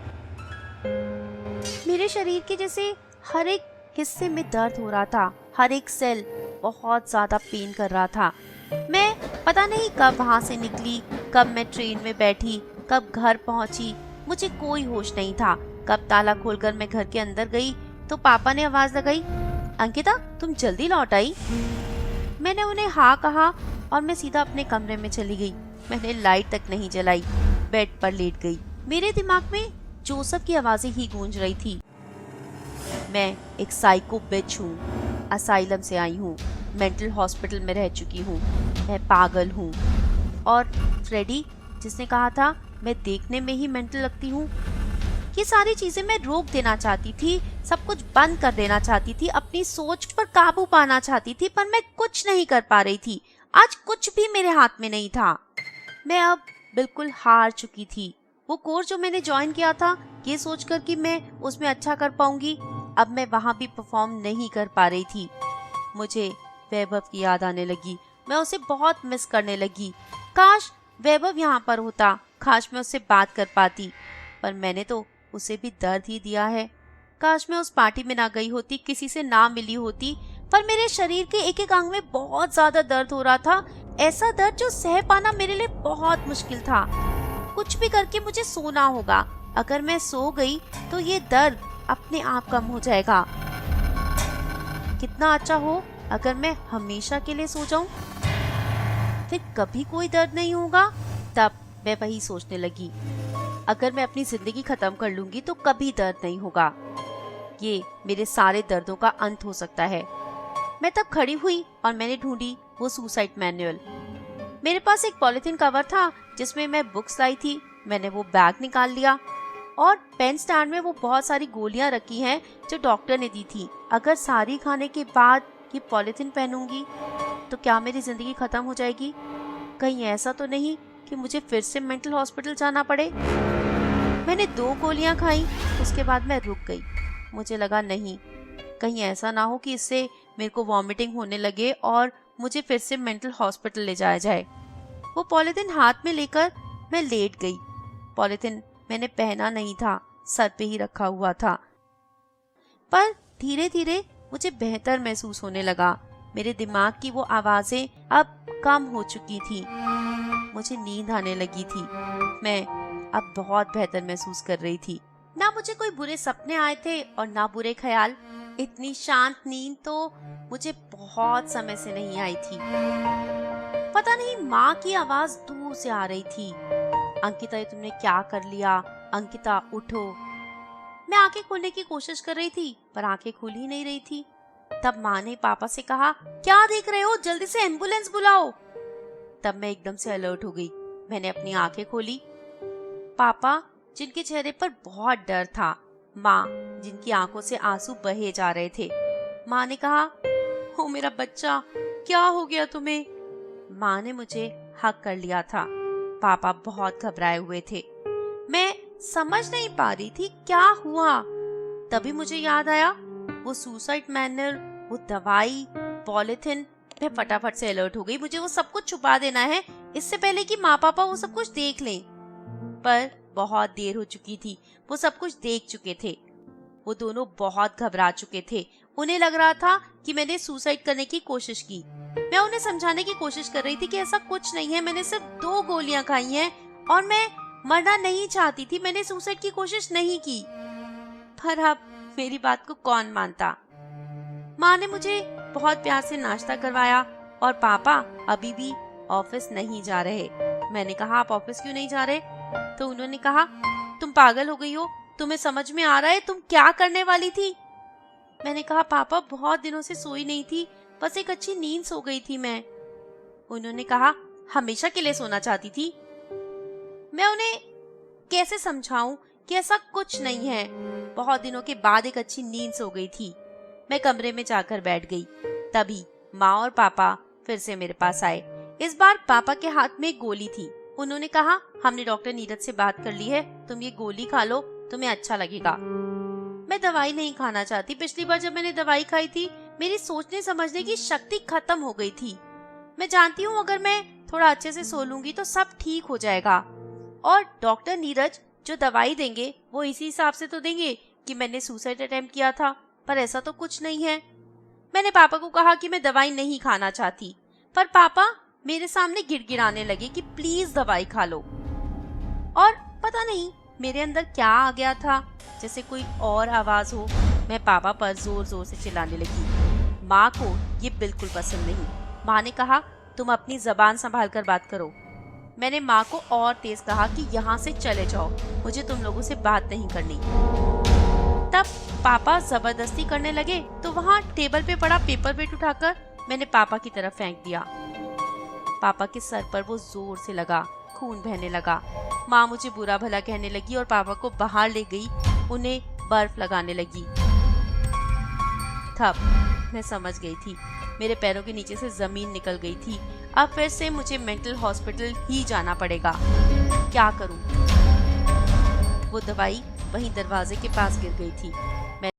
मेरे शरीर के जैसे हर एक हिस्से में दर्द हो रहा था, हर एक सेल बहुत ज्यादा पेन कर रहा था। मैं पता नहीं कब वहाँ से निकली, कब मैं ट्रेन में बैठी, कब घर पहुँची, मुझे कोई होश नहीं था। कब ताला खोलकर मैं घर के अंदर गई तो पापा ने आवाज लगाई, अंकिता तुम जल्दी लौट आई। मैंने उन्हें हाँ कहा और मैं सीधा अपने कमरे में चली गई। मैंने लाइट तक नहीं जलाई, बेड पर लेट गई। मेरे दिमाग में जोसेफ की आवाजें ही गूंज रही थी। मैं एक साइको बिच हूँ, असाइलम से आई हूँ, मेंटल हॉस्पिटल में रह चुकी हूँ, मैं पागल हूँ। और फ्रेडी जिसने कहा था मैं देखने में ही मेंटल लगती हूँ, ये सारी चीजें मैं रोक देना चाहती थी, सब कुछ बंद कर देना चाहती थी, अपनी सोच पर काबू पाना चाहती थी, पर मैं कुछ नहीं कर पा रही थी। आज कुछ भी मेरे हाथ में नहीं था। मैं अब बिल्कुल हार चुकी थी। वो कोर्स जो मैंने ज्वाइन किया था, ये सोचकर कि मैं उसमें अच्छा कर पाऊंगी, अब मैं वहाँ भी परफॉर्म नहीं कर पा रही थी। मुझे वैभव की याद आने लगी, मैं उसे बहुत मिस करने लगी। काश वैभव यहाँ पर होता, काश मैं उससे बात कर पाती, पर मैंने तो उसे भी दर्द ही दिया है। काश मैं उस पार्टी में ना गई होती, किसी से ना मिली होती, पर मेरे शरीर के एक एक अंग में बहुत ज्यादा दर्द हो रहा था, ऐसा दर्द जो सह पाना मेरे लिए बहुत मुश्किल था। कुछ भी करके मुझे सोना होगा, अगर मैं सो गई तो ये दर्द अपने आप कम हो जाएगा। कितना अच्छा हो अगर मैं हमेशा के लिए सो जाऊं, फिर कभी कोई दर्द नहीं होगा। तब मैं वही सोचने लगी, अगर मैं अपनी जिंदगी खत्म कर लूंगी तो कभी दर्द नहीं होगा, ये मेरे सारे दर्दों का अंत हो सकता है। मैं तब खड़ी हुई और मैंने ढूंढी वो सुसाइड मैनुअल। मेरे पास एक पॉलिथीन कवर था जिसमें मैं बुक्स लाई थी। मैंने वो बैग निकाल लिया और पेन स्टैंड में वो बहुत सारी गोलियां रखी हैं जो डॉक्टर ने दी थी। अगर सारी खाने के बाद ये पॉलिथीन पहनूंगी तो क्या मेरी जिंदगी खत्म हो जाएगी? कहीं ऐसा तो नहीं कि मुझे फिर से मेंटल हॉस्पिटल जाना पड़े। मैंने 2 गोलियां खाई, उसके बाद मैं रुक गई। मुझे लगा नहीं, कहीं ऐसा ना हो कि इससे मेरे को वॉमिटिंग होने लगे और मुझे फिर से मेंटल हॉस्पिटल ले जाया जाए। वो पॉलिथीन हाथ में लेकर मैं लेट गई। पॉलिथीन मैंने पहना नहीं था, सर पे ही रखा हुआ था। पर धीरे धीरे मुझे बेहतर महसूस होने लगा। मेरे दिमाग की वो आवाजें अब कम हो चुकी थी, मुझे नींद आने लगी थी। मैं अब बहुत बेहतर महसूस कर रही थी। ना मुझे कोई बुरे सपने आए थे और ना बुरे ख्याल। इतनी शांत नींद तो मुझे बहुत समय से नहीं आई थी। पता नहीं माँ की आवाज दूर से आ रही थी, अंकिता ये तुमने क्या कर लिया? अंकिता उठो। मैं आंखें खोलने की कोशिश कर रही थी पर आंखें खुल ही नहीं रही थी। तब माँ ने पापा से कहा, क्या देख रहे हो, जल्दी से एम्बुलेंस बुलाओ। तब मैं एकदम से अलर्ट हो गई। मैंने अपनी आंखें खोली। पापा जिनके चेहरे पर बहुत डर था, माँ जिनकी आंखों से आंसू बहे जा रहे थे। माँ ने कहा, ओ मेरा बच्चा, क्या हो गया तुम्हें? माँ ने मुझे हक कर लिया था। पापा बहुत घबराए हुए थे। मैं समझ नहीं पा रही थी क्या हुआ। तभी मुझे याद आया वो सुसाइड मैनुअल, वो दवाई, पॉलिथीन। मैं फटाफट से अलर्ट हो गई। मुझे वो सब कुछ छुपा देना है इससे पहले कि माँ पापा वो सब कुछ देख लें। पर बहुत देर हो चुकी थी, वो सब कुछ देख चुके थे। वो दोनों बहुत घबरा चुके थे। उन्हें लग रहा था कि मैंने सुसाइड करने की कोशिश की। मैं उन्हें समझाने की कोशिश कर रही थी कि ऐसा कुछ नहीं है, मैंने सिर्फ 2 गोलियां खाई हैं और मैं मरना नहीं चाहती थी, मैंने सुसाइड की कोशिश नहीं की। पर अब मेरी बात को कौन मानता। माँ ने मुझे बहुत प्यार से नाश्ता करवाया और पापा अभी भी ऑफिस नहीं जा रहे। मैंने कहा, आप ऑफिस क्यों नहीं जा रहे? तो उन्होंने कहा, तुम पागल हो गई हो, तुम्हें समझ में आ रहा है तुम क्या करने वाली थी? मैंने कहा, पापा बहुत दिनों से सोई नहीं थी, बस एक अच्छी नींद सो गई थी मैं। उन्होंने कहा, हमेशा के लिए सोना चाहती थी? मैं उन्हें कैसे समझाऊं कि ऐसा कुछ नहीं है। बहुत दिनों के बाद एक अच्छी नींद सो गई थी। मैं कमरे में जाकर बैठ गई। तभी माँ और पापा फिर से मेरे पास आए। इस बार पापा के हाथ में एक गोली थी। उन्होंने कहा, हमने डॉक्टर नीरज से बात कर ली है, तुम ये गोली खा लो, तुम्हें अच्छा लगेगा। मैं दवाई नहीं खाना चाहती। पिछली बार जब मैंने दवाई खाई थी, मेरी सोचने समझने की शक्ति खत्म हो गई थी। मैं जानती हूँ अगर मैं थोड़ा अच्छे से सो लूंगी तो सब ठीक हो जाएगा। और डॉक्टर नीरज जो दवाई देंगे वो इसी हिसाब से तो देंगे कि मैंने सुसाइड अटेम्प्ट किया था, पर ऐसा तो कुछ नहीं है। मैंने पापा को कहा कि मैं दवाई नहीं खाना चाहती, पर पापा मेरे सामने गिड़गिड़ाने लगे कि प्लीज दवाई खा लो। और पता नहीं मेरे अंदर क्या आ गया था, जैसे कोई और आवाज हो। मैं पापा पर जोर जोर से चिल्लाने लगी। माँ को ये बिल्कुल पसंद नहीं। माँ ने कहा, तुम अपनी जबान संभाल कर बात करो। मैंने माँ को और तेज कहा कि यहाँ से चले जाओ, मुझे तुम लोगों से बात नहीं करनी। तब पापा जबरदस्ती करने लगे तो वहाँ टेबल पे पड़ा पेपर वेट उठाकर मैंने पापा की तरफ फेंक दिया। पापा के सर पर वो जोर से लगा, खून बहने लगा। माँ मुझे बुरा भला कहने लगी और पापा को बाहर ले गई, उन्हें बर्फ लगाने लगी। तब मैं समझ गई थी, मेरे पैरों के नीचे से जमीन निकल गई थी। अब फिर से मुझे मेंटल हॉस्पिटल ही जाना पड़ेगा। क्या करूं? वो दवाई वहीं दरवाजे के पास गिर गई थी। मैं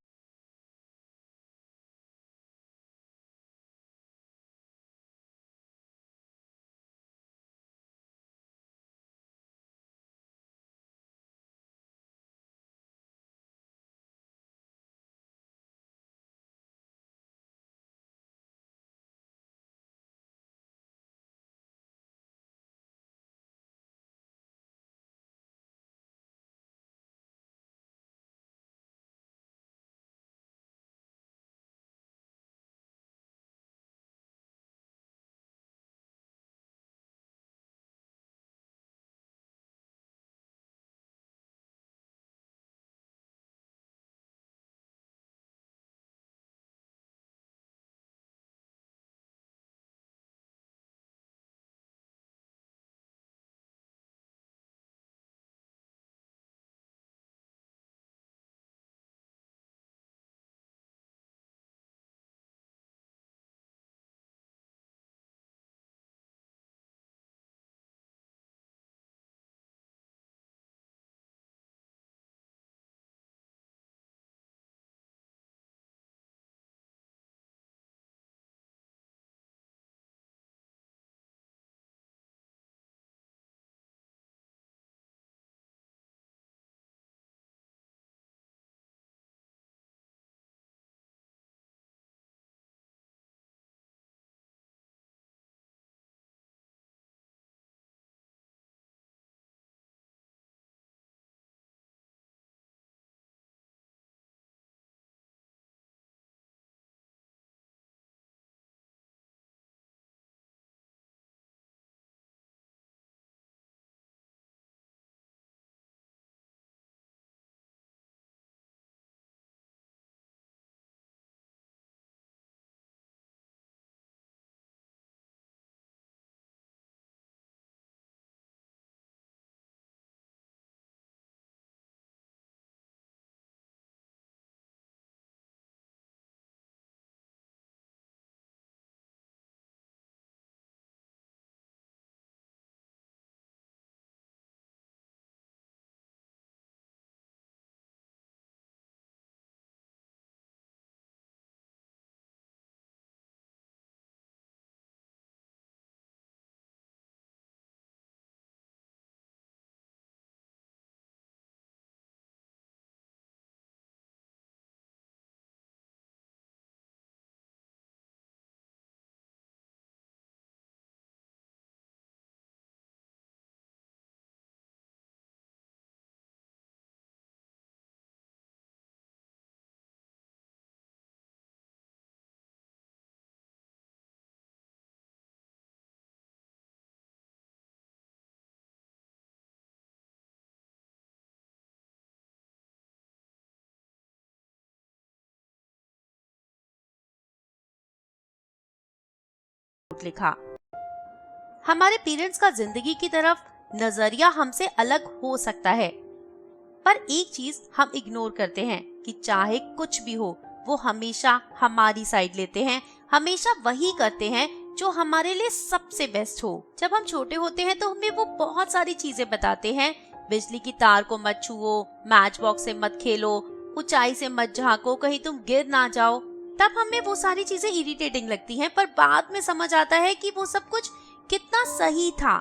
लिखा। हमारे पेरेंट्स का जिंदगी की तरफ नजरिया हमसे अलग हो सकता है, पर एक चीज हम इग्नोर करते हैं कि चाहे कुछ भी हो, वो हमेशा हमारी साइड लेते हैं, हमेशा वही करते हैं जो हमारे लिए सबसे बेस्ट हो। जब हम छोटे होते हैं तो हमें वो बहुत सारी चीजें बताते हैं, बिजली की तार को मत छुओ, मैच बॉक्स से मत खेलो, ऊंचाई से मत झांको, कहीं तुम गिर ना जाओ। तब हमें वो सारी चीजें इरिटेटिंग लगती हैं, पर बाद में समझ आता है कि वो सब कुछ कितना सही था।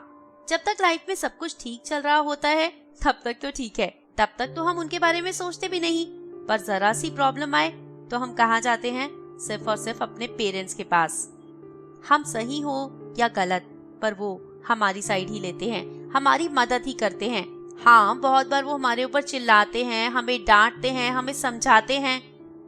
जब तक लाइफ में सब कुछ ठीक चल रहा होता है तब तक तो ठीक है, तब तक तो हम उनके बारे में सोचते भी नहीं, पर जरा सी प्रॉब्लम आए तो हम कहाँ जाते हैं? सिर्फ और सिर्फ अपने पेरेंट्स के पास। हम सही हो या गलत, पर वो हमारी साइड ही लेते हैं, हमारी मदद ही करते हैं। हाँ, बहुत बार वो हमारे ऊपर चिल्लाते हैं, हमें डांटते हैं, हमें समझाते हैं,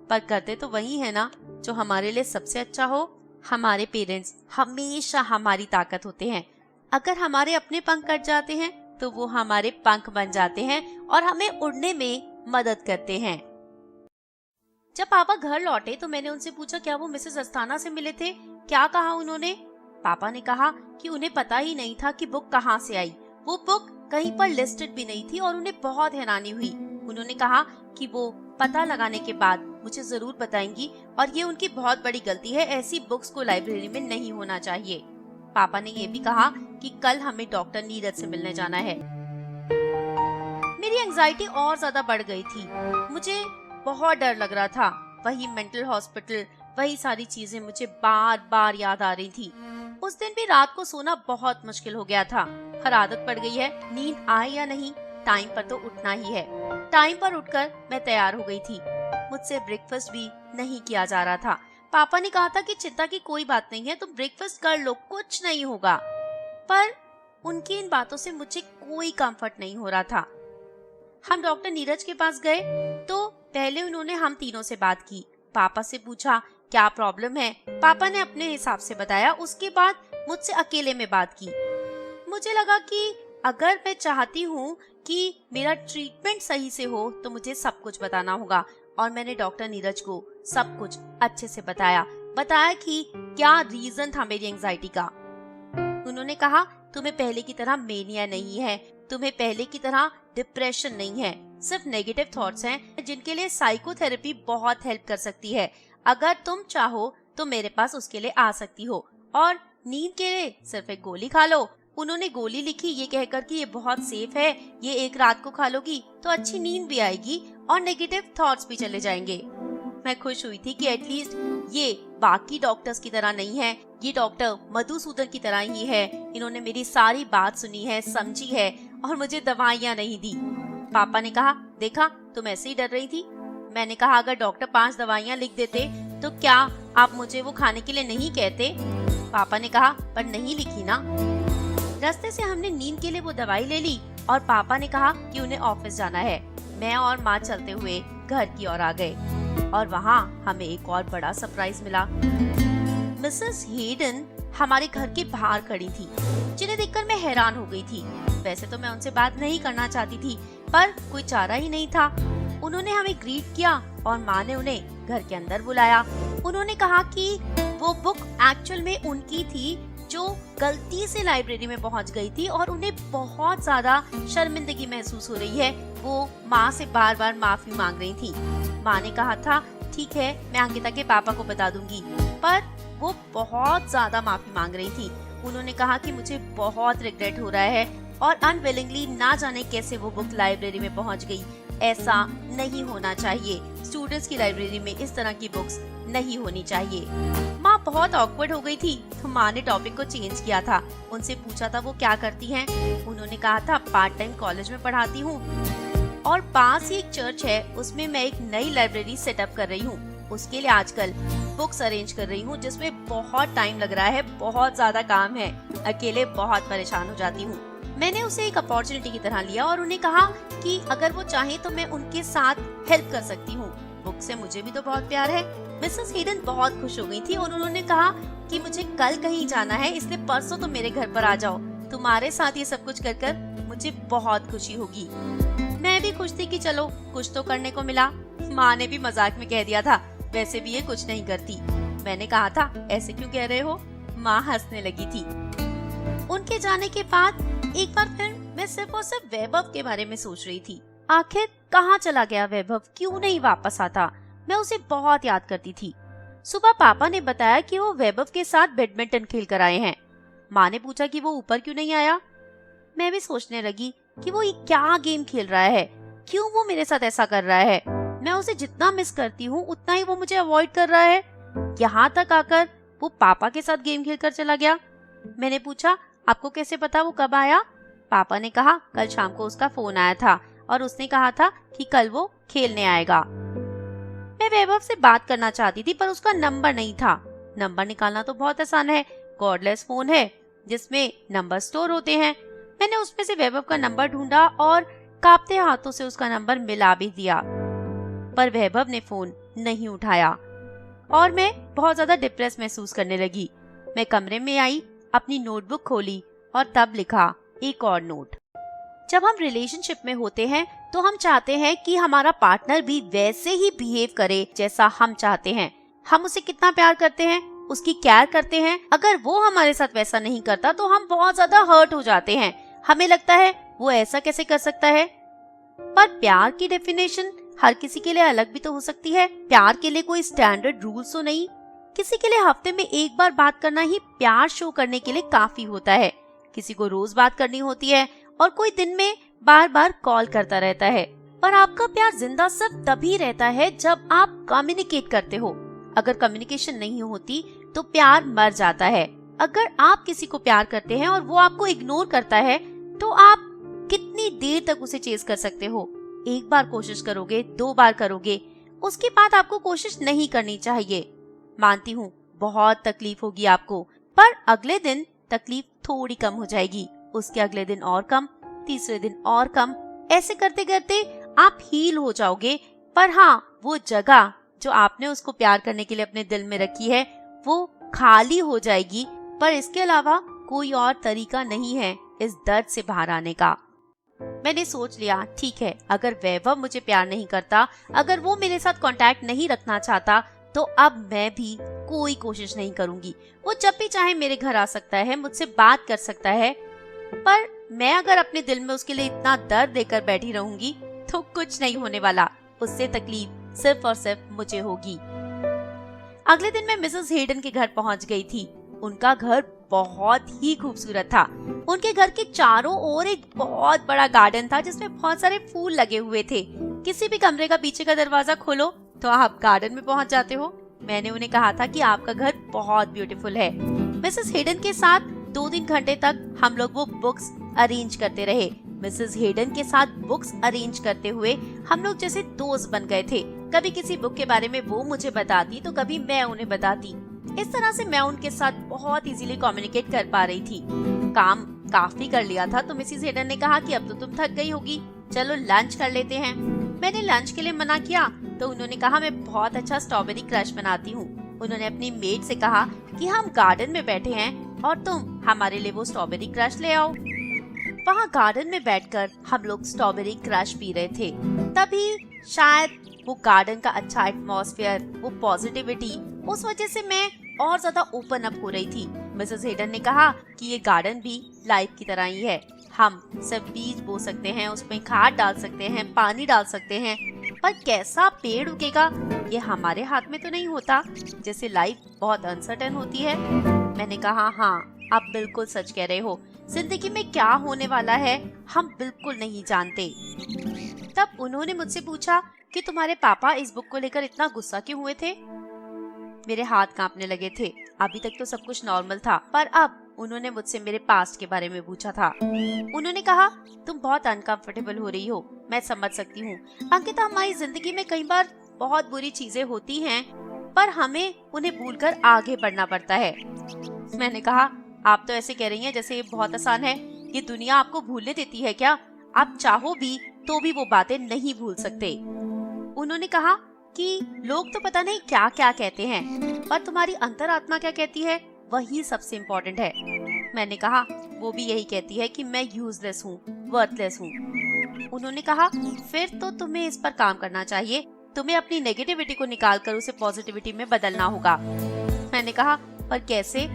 पर करते तो वही है ना जो हमारे लिए सबसे अच्छा हो। हमारे पेरेंट्स हमेशा हमारी ताकत होते हैं। अगर हमारे अपने पंख कट जाते हैं तो वो हमारे पंख बन जाते हैं और हमें उड़ने में मदद करते हैं। जब पापा घर लौटे तो मैंने उनसे पूछा, क्या वो मिसेस अस्थाना से मिले थे? क्या कहा उन्होंने? पापा ने कहा कि उन्हें पता ही नहीं था कि बुक कहाँ से आई। वो बुक कहीं पर लिस्टेड भी नहीं थी और उन्हें बहुत हैरानी हुई। उन्होंने कहा कि वो पता लगाने के बाद मुझे जरूर बताएंगी और ये उनकी बहुत बड़ी गलती है, ऐसी बुक्स को लाइब्रेरी में नहीं होना चाहिए। पापा ने ये भी कहा कि कल हमें डॉक्टर नीरज से मिलने जाना है। मेरी एंजाइटी और ज्यादा बढ़ गई थी। मुझे बहुत डर लग रहा था। वही मेंटल हॉस्पिटल, वही सारी चीजें मुझे बार बार याद आ रही थी। उस दिन भी रात को सोना बहुत मुश्किल हो गया था। हर आदत पड़ गई है, नींद आए या नहीं टाइम पर तो उठना ही है। टाइम पर उठकर मैं तैयार हो गई थी। मुझसे ब्रेकफास्ट भी नहीं किया जा रहा था। पापा ने कहा था कि चिंता की कोई बात नहीं है, तुम ब्रेकफास्ट कर लो, कुछ नहीं होगा। पर उनकी इन बातों से मुझे कोई कंफर्ट नहीं हो रहा था। हम डॉक्टर नीरज के पास गए तो पहले उन्होंने हम तीनों से बात की। पापा से पूछा क्या प्रॉब्लम है। पापा ने अपने हिसाब से बताया। उसके बाद मुझसे अकेले में बात की। मुझे लगा कि अगर मैं चाहती हूँ कि मेरा ट्रीटमेंट सही से हो तो मुझे सब कुछ बताना होगा। और मैंने डॉक्टर नीरज को सब कुछ अच्छे से बताया कि क्या रीजन था मेरी एंजाइटी का। उन्होंने कहा तुम्हें पहले की तरह मेनिया नहीं है, तुम्हें पहले की तरह डिप्रेशन नहीं है, सिर्फ नेगेटिव थॉट्स हैं जिनके लिए साइकोथेरेपी बहुत हेल्प कर सकती है। अगर तुम चाहो तो मेरे पास उसके लिए आ सकती हो, और नींद के लिए सिर्फ एक गोली खा लो। उन्होंने गोली लिखी ये कहकर कि ये बहुत सेफ है, ये एक रात को खा लोगी तो अच्छी नींद भी आएगी और नेगेटिव थॉट्स भी चले जाएंगे। मैं खुश हुई थी कि एटलीस्ट ये बाकी डॉक्टर्स की तरह नहीं है, ये डॉक्टर मधुसूदन की तरह ही है। इन्होंने मेरी सारी बात सुनी है, समझी है और मुझे दवाइयाँ नहीं दी। पापा ने कहा देखा तुम ऐसे ही डर रही थी। मैंने कहा अगर डॉक्टर 5 दवाइयाँ लिख देते तो क्या आप मुझे वो खाने के लिए नहीं कहते। पापा ने कहा पर नहीं लिखी ना। रास्ते से हमने नींद के लिए वो दवाई ले ली और पापा ने कहा कि उन्हें ऑफिस जाना है। मैं और माँ चलते हुए घर की ओर आ गए और वहाँ हमें एक और बड़ा सरप्राइज मिला। मिसेस हेडन हमारे घर के बाहर खड़ी थी, जिन्हें देखकर मैं हैरान हो गई थी। वैसे तो मैं उनसे बात नहीं करना चाहती थी पर कोई चारा ही नहीं था। उन्होंने हमें ग्रीट किया और माँ ने उन्हें घर के अंदर बुलाया। उन्होंने कहा कि वो बुक एक्चुअल में उनकी थी जो गलती से लाइब्रेरी में पहुंच गई थी और उन्हें बहुत ज्यादा शर्मिंदगी महसूस हो रही है। वो माँ से बार बार माफी मांग रही थी। माँ ने कहा था ठीक है मैं अंकिता के पापा को बता दूंगी, पर वो बहुत ज्यादा माफी मांग रही थी। उन्होंने कहा कि मुझे बहुत रिग्रेट हो रहा है और अनविलिंगली ना जाने कैसे वो बुक लाइब्रेरी में पहुंच गई। ऐसा नहीं होना चाहिए, स्टूडेंट्स की लाइब्रेरी में इस तरह की बुक्स नहीं होनी चाहिए। माँ बहुत ऑकवर्ड हो गई थी तो माँ ने टॉपिक को चेंज किया था। उनसे पूछा था वो क्या करती हैं। उन्होंने कहा था पार्ट टाइम कॉलेज में पढ़ाती हूँ और पास ही एक चर्च है, उसमें मैं एक नई लाइब्रेरी सेटअप कर रही हूँ। उसके लिए आजकल बुक्स अरेंज कर रही हूँ जिसमें बहुत टाइम लग रहा है, बहुत ज्यादा काम है, अकेले बहुत परेशान हो जाती हूँ। मैंने उसे एक अपॉर्चुनिटी की तरह लिया और उन्हें कहा कि अगर वो चाहे तो मैं उनके साथ हेल्प कर सकती हूँ। बुक से मुझे भी तो बहुत प्यार है। मिसेस हेडन बहुत खुश हो गई थी और उन्होंने कहा कि मुझे कल कहीं जाना है, इसलिए परसों तुम मेरे घर पर आ जाओ। तुम्हारे साथ ये सब कुछ कर कर मुझे बहुत खुशी होगी। मैं भी खुश थी कि चलो कुछ तो करने को मिला। माँ ने भी मजाक में कह दिया था वैसे भी ये कुछ नहीं करती। मैंने कहा था ऐसे क्यों कह रहे हो। माँ हंसने लगी थी। उनके जाने के बाद एक बार फिर मैं सिर्फ और सिर्फ वैभव के बारे में सोच रही थी। आखिर कहाँ चला गया वैभव, क्यों नहीं वापस आता। मैं उसे बहुत याद करती थी। सुबह पापा ने बताया कि वो वैभव के साथ बैडमिंटन खेल कर आए हैं। माँ ने पूछा कि वो ऊपर क्यों नहीं आया। मैं भी सोचने लगी कि वो ये क्या गेम खेल रहा है, क्यों वो मेरे साथ ऐसा कर रहा है। मैं उसे जितना मिस करती हूँ उतना ही वो मुझे अवॉइड कर रहा है। यहाँ तक आकर वो पापा के साथ गेम खेल कर चला गया। मैंने पूछा आपको कैसे पता वो कब आया। पापा ने कहा कल शाम को उसका फोन आया था और उसने कहा था कि कल वो खेलने आएगा। मैं वैभव से बात करना चाहती थी पर उसका नंबर नहीं था। नंबर निकालना तो बहुत आसान है, कॉर्डलेस फोन है जिसमें नंबर स्टोर होते हैं। मैंने उसमें से वैभव का नंबर ढूंढा और कांपते हाथों से उसका नंबर मिला भी दिया, पर वैभव ने फोन नहीं उठाया और मैं बहुत ज्यादा डिप्रेस महसूस करने लगी। मैं कमरे में आई, अपनी नोटबुक खोली और तब लिखा एक और नोट। जब हम रिलेशनशिप में होते हैं तो हम चाहते हैं कि हमारा पार्टनर भी वैसे ही बिहेव करे जैसा हम चाहते हैं। हम उसे कितना प्यार करते हैं, उसकी केयर करते हैं। अगर वो हमारे साथ वैसा नहीं करता तो हम बहुत ज्यादा हर्ट हो जाते हैं। हमें लगता है वो ऐसा कैसे कर सकता है। पर प्यार की डेफिनेशन हर किसी के लिए अलग भी तो हो सकती है। प्यार के लिए कोई स्टैंडर्ड रूल्स तो नहीं। किसी के लिए हफ्ते में एक बार बात करना ही प्यार शो करने के लिए काफी होता है। किसी को रोज बात करनी होती है और कोई दिन में बार बार कॉल करता रहता है। पर आपका प्यार जिंदा सिर्फ तभी रहता है जब आप कम्युनिकेट करते हो। अगर कम्युनिकेशन नहीं होती तो प्यार मर जाता है। अगर आप किसी को प्यार करते हैं और वो आपको इग्नोर करता है तो आप कितनी देर तक उसे चेज कर सकते हो? एक बार कोशिश करोगे, 2 बार करोगे, उसके बाद आपको कोशिश नहीं करनी चाहिए। मानती हूँ बहुत तकलीफ होगी आपको, पर अगले दिन तकलीफ थोड़ी कम हो जाएगी, उसके अगले दिन और कम, तीसरे दिन और कम। ऐसे करते करते आप हील हो जाओगे। पर हाँ, वो जगह जो आपने उसको प्यार करने के लिए अपने दिल में रखी है वो खाली हो जाएगी। पर इसके अलावा कोई और तरीका नहीं है इस दर्द से बाहर आने का। मैंने सोच लिया, ठीक है, अगर वैभव मुझे प्यार नहीं करता, अगर वो मेरे साथ कांटेक्ट नहीं रखना चाहता, तो अब मैं भी कोई कोशिश नहीं करूंगी। वो जब भी चाहे मेरे घर आ सकता है, मुझसे बात कर सकता है, पर मैं अगर अपने दिल में उसके लिए इतना दर्द देकर बैठी रहूंगी तो कुछ नहीं होने वाला। उससे तकलीफ सिर्फ और सिर्फ मुझे होगी। अगले दिन मैं मिसेस हेडन के घर पहुंच गई थी। उनका घर बहुत ही खूबसूरत था। उनके घर के चारों ओर एक बहुत बड़ा गार्डन था जिसमें बहुत सारे फूल लगे हुए थे। किसी भी कमरे का पीछे का दरवाजा खोलो तो आप गार्डन में पहुंच जाते हो। मैंने उन्हें कहा था कि आपका घर बहुत ब्यूटीफुल है। मिसेस हेडन के साथ 2-3 घंटे तक हम लोग वो बुक्स अरेंज करते रहे। मिसेस हेडन के साथ बुक्स अरेंज करते हुए हम लोग जैसे दोस्त बन गए थे। कभी किसी बुक के बारे में वो मुझे बताती तो कभी मैं उन्हें बताती। इस तरह से मैं उनके साथ बहुत इजीली कम्युनिकेट कर पा रही थी। काम काफी कर लिया था तो मिसेस हेडन ने कहा कि अब तो तुम थक गई होगी, चलो लंच कर लेते हैं। मैंने लंच के लिए मना किया तो उन्होंने कहा मैं बहुत अच्छा स्ट्रॉबेरी क्रश बनाती हूँ। उन्होंने अपनी मेड से कहा कि हम गार्डन में बैठे हैं और तुम हमारे लिए वो स्ट्रॉबेरी क्रश ले आओ। वहाँ गार्डन में बैठकर हम लोग स्ट्रॉबेरी क्रश पी रहे थे। तभी शायद वो गार्डन का अच्छा एटमॉस्फेयर, वो पॉजिटिविटी, उस वजह से मैं और ज्यादा ओपन अप हो रही थी। मिसेस हेडन ने कहा कि ये गार्डन भी लाइफ की तरह ही है। हम सिर्फ बीज बो सकते हैं, उसमें खाद डाल सकते हैं, पानी डाल सकते हैं, पर कैसा पेड़ उगेगा ये हमारे हाथ में तो नहीं होता। जैसे लाइफ बहुत अनसर्टेन होती है। मैंने कहा हाँ, आप बिल्कुल सच कह रहे हो। जिंदगी में क्या होने वाला है हम बिल्कुल नहीं जानते। तब उन्होंने मुझसे पूछा कि तुम्हारे पापा इस बुक को लेकर इतना गुस्सा क्यों हुए थे? मेरे हाथ कांपने लगे थे। अभी तक तो सब कुछ नॉर्मल था, पर अब उन्होंने मुझसे मेरे पास्ट के बारे में पूछा था। उन्होंने कहा तुम बहुत अनकंफर्टेबल हो रही हो, मैं समझ सकती हूँ। अंकिता, हमारी जिंदगी में कई बार बहुत बुरी चीजें होती हैं, पर हमें उन्हें भूलकर आगे बढ़ना पड़ता है। मैंने कहा आप तो ऐसे कह रही हैं जैसे ये बहुत आसान है। ये दुनिया आपको भूलने देती है क्या? आप चाहो भी तो भी वो बातें नहीं भूल सकते। उन्होंने कहा कि लोग तो पता नहीं क्या क्या कहते हैं, पर तुम्हारी अंतरात्मा क्या कहती है वही सबसे इम्पोर्टेंट है। मैंने कहा वो भी यही कहती है कि मैं यूजलेस हूँ, वर्थलेस हूँ। उन्होंने कहा फिर तो तुम्हें इस पर काम करना चाहिए। तुम्हें अपनी नेगेटिविटी को निकालकर उसे पॉजिटिविटी में बदलना होगा। मैंने कहा पर कैसे?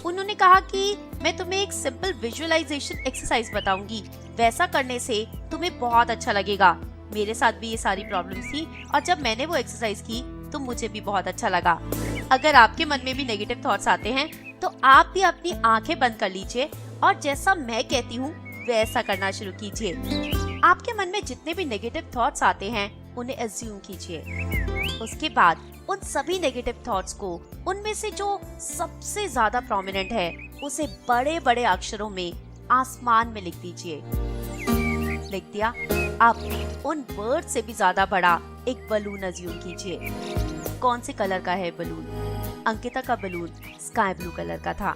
उन्होंने कहा कि मैं तुम्हें एक सिंपल विजुअलाइजेशन एक्सरसाइज बताऊंगी। वैसा करने से तुम्हें बहुत अच्छा लगेगा। मेरे साथ भी ये सारी प्रॉब्लम्स थी और जब मैंने वो एक्सरसाइज की तो मुझे भी बहुत अच्छा लगा। अगर आपके मन में भी नेगेटिव थॉट्स आते हैं तो आप भी अपनी आंखें बंद कर लीजिए और जैसा मैं कहती हूँ वैसा करना शुरू कीजिए। आपके मन में जितने भी नेगेटिव थॉट्स आते हैं उन्हें अज्यूम कीजिए। उसके बाद उन सभी नेगेटिव थॉट्स को, उनमें से जो सबसे ज्यादा प्रोमिनेंट है, उसे बड़े बड़े अक्षरों में आसमान में लिख दीजिए। लिख दिया? अब उन वर्ड से भी ज्यादा बड़ा एक बलून अज्यूम कीजिए। कौन से कलर का है बलून? अंकिता का बलून स्काई ब्लू कलर का था।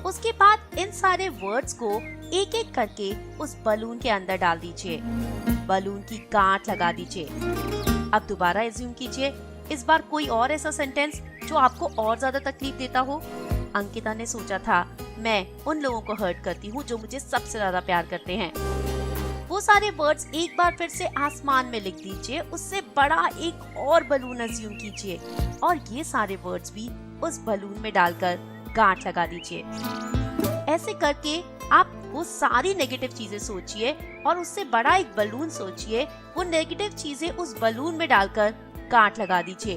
उसके बाद इन सारे वर्ड्स को एक एक करके उस बलून के अंदर डाल दीजिए। बलून की गांठ लगा दीजिए। अब दोबारा अज्यूम कीजिए, इस बार कोई और ऐसा सेंटेंस जो आपको और ज्यादा तकलीफ देता हो। अंकिता ने सोचा था मैं उन लोगों को हर्ट करती हूँ जो मुझे सबसे ज्यादा प्यार करते हैं। वो सारे वर्ड्स एक बार फिर से आसमान में लिख दीजिए। उससे बड़ा एक और बलून अज्यूम कीजिए और ये सारे वर्ड्स भी उस बलून में डालकर गांठ लगा दीजिए। ऐसे करके आप वो सारी नेगेटिव चीजें सोचिए और उससे बड़ा एक बलून सोचिए। वो नेगेटिव चीजें उस बलून में डालकर गांठ लगा दीजिए।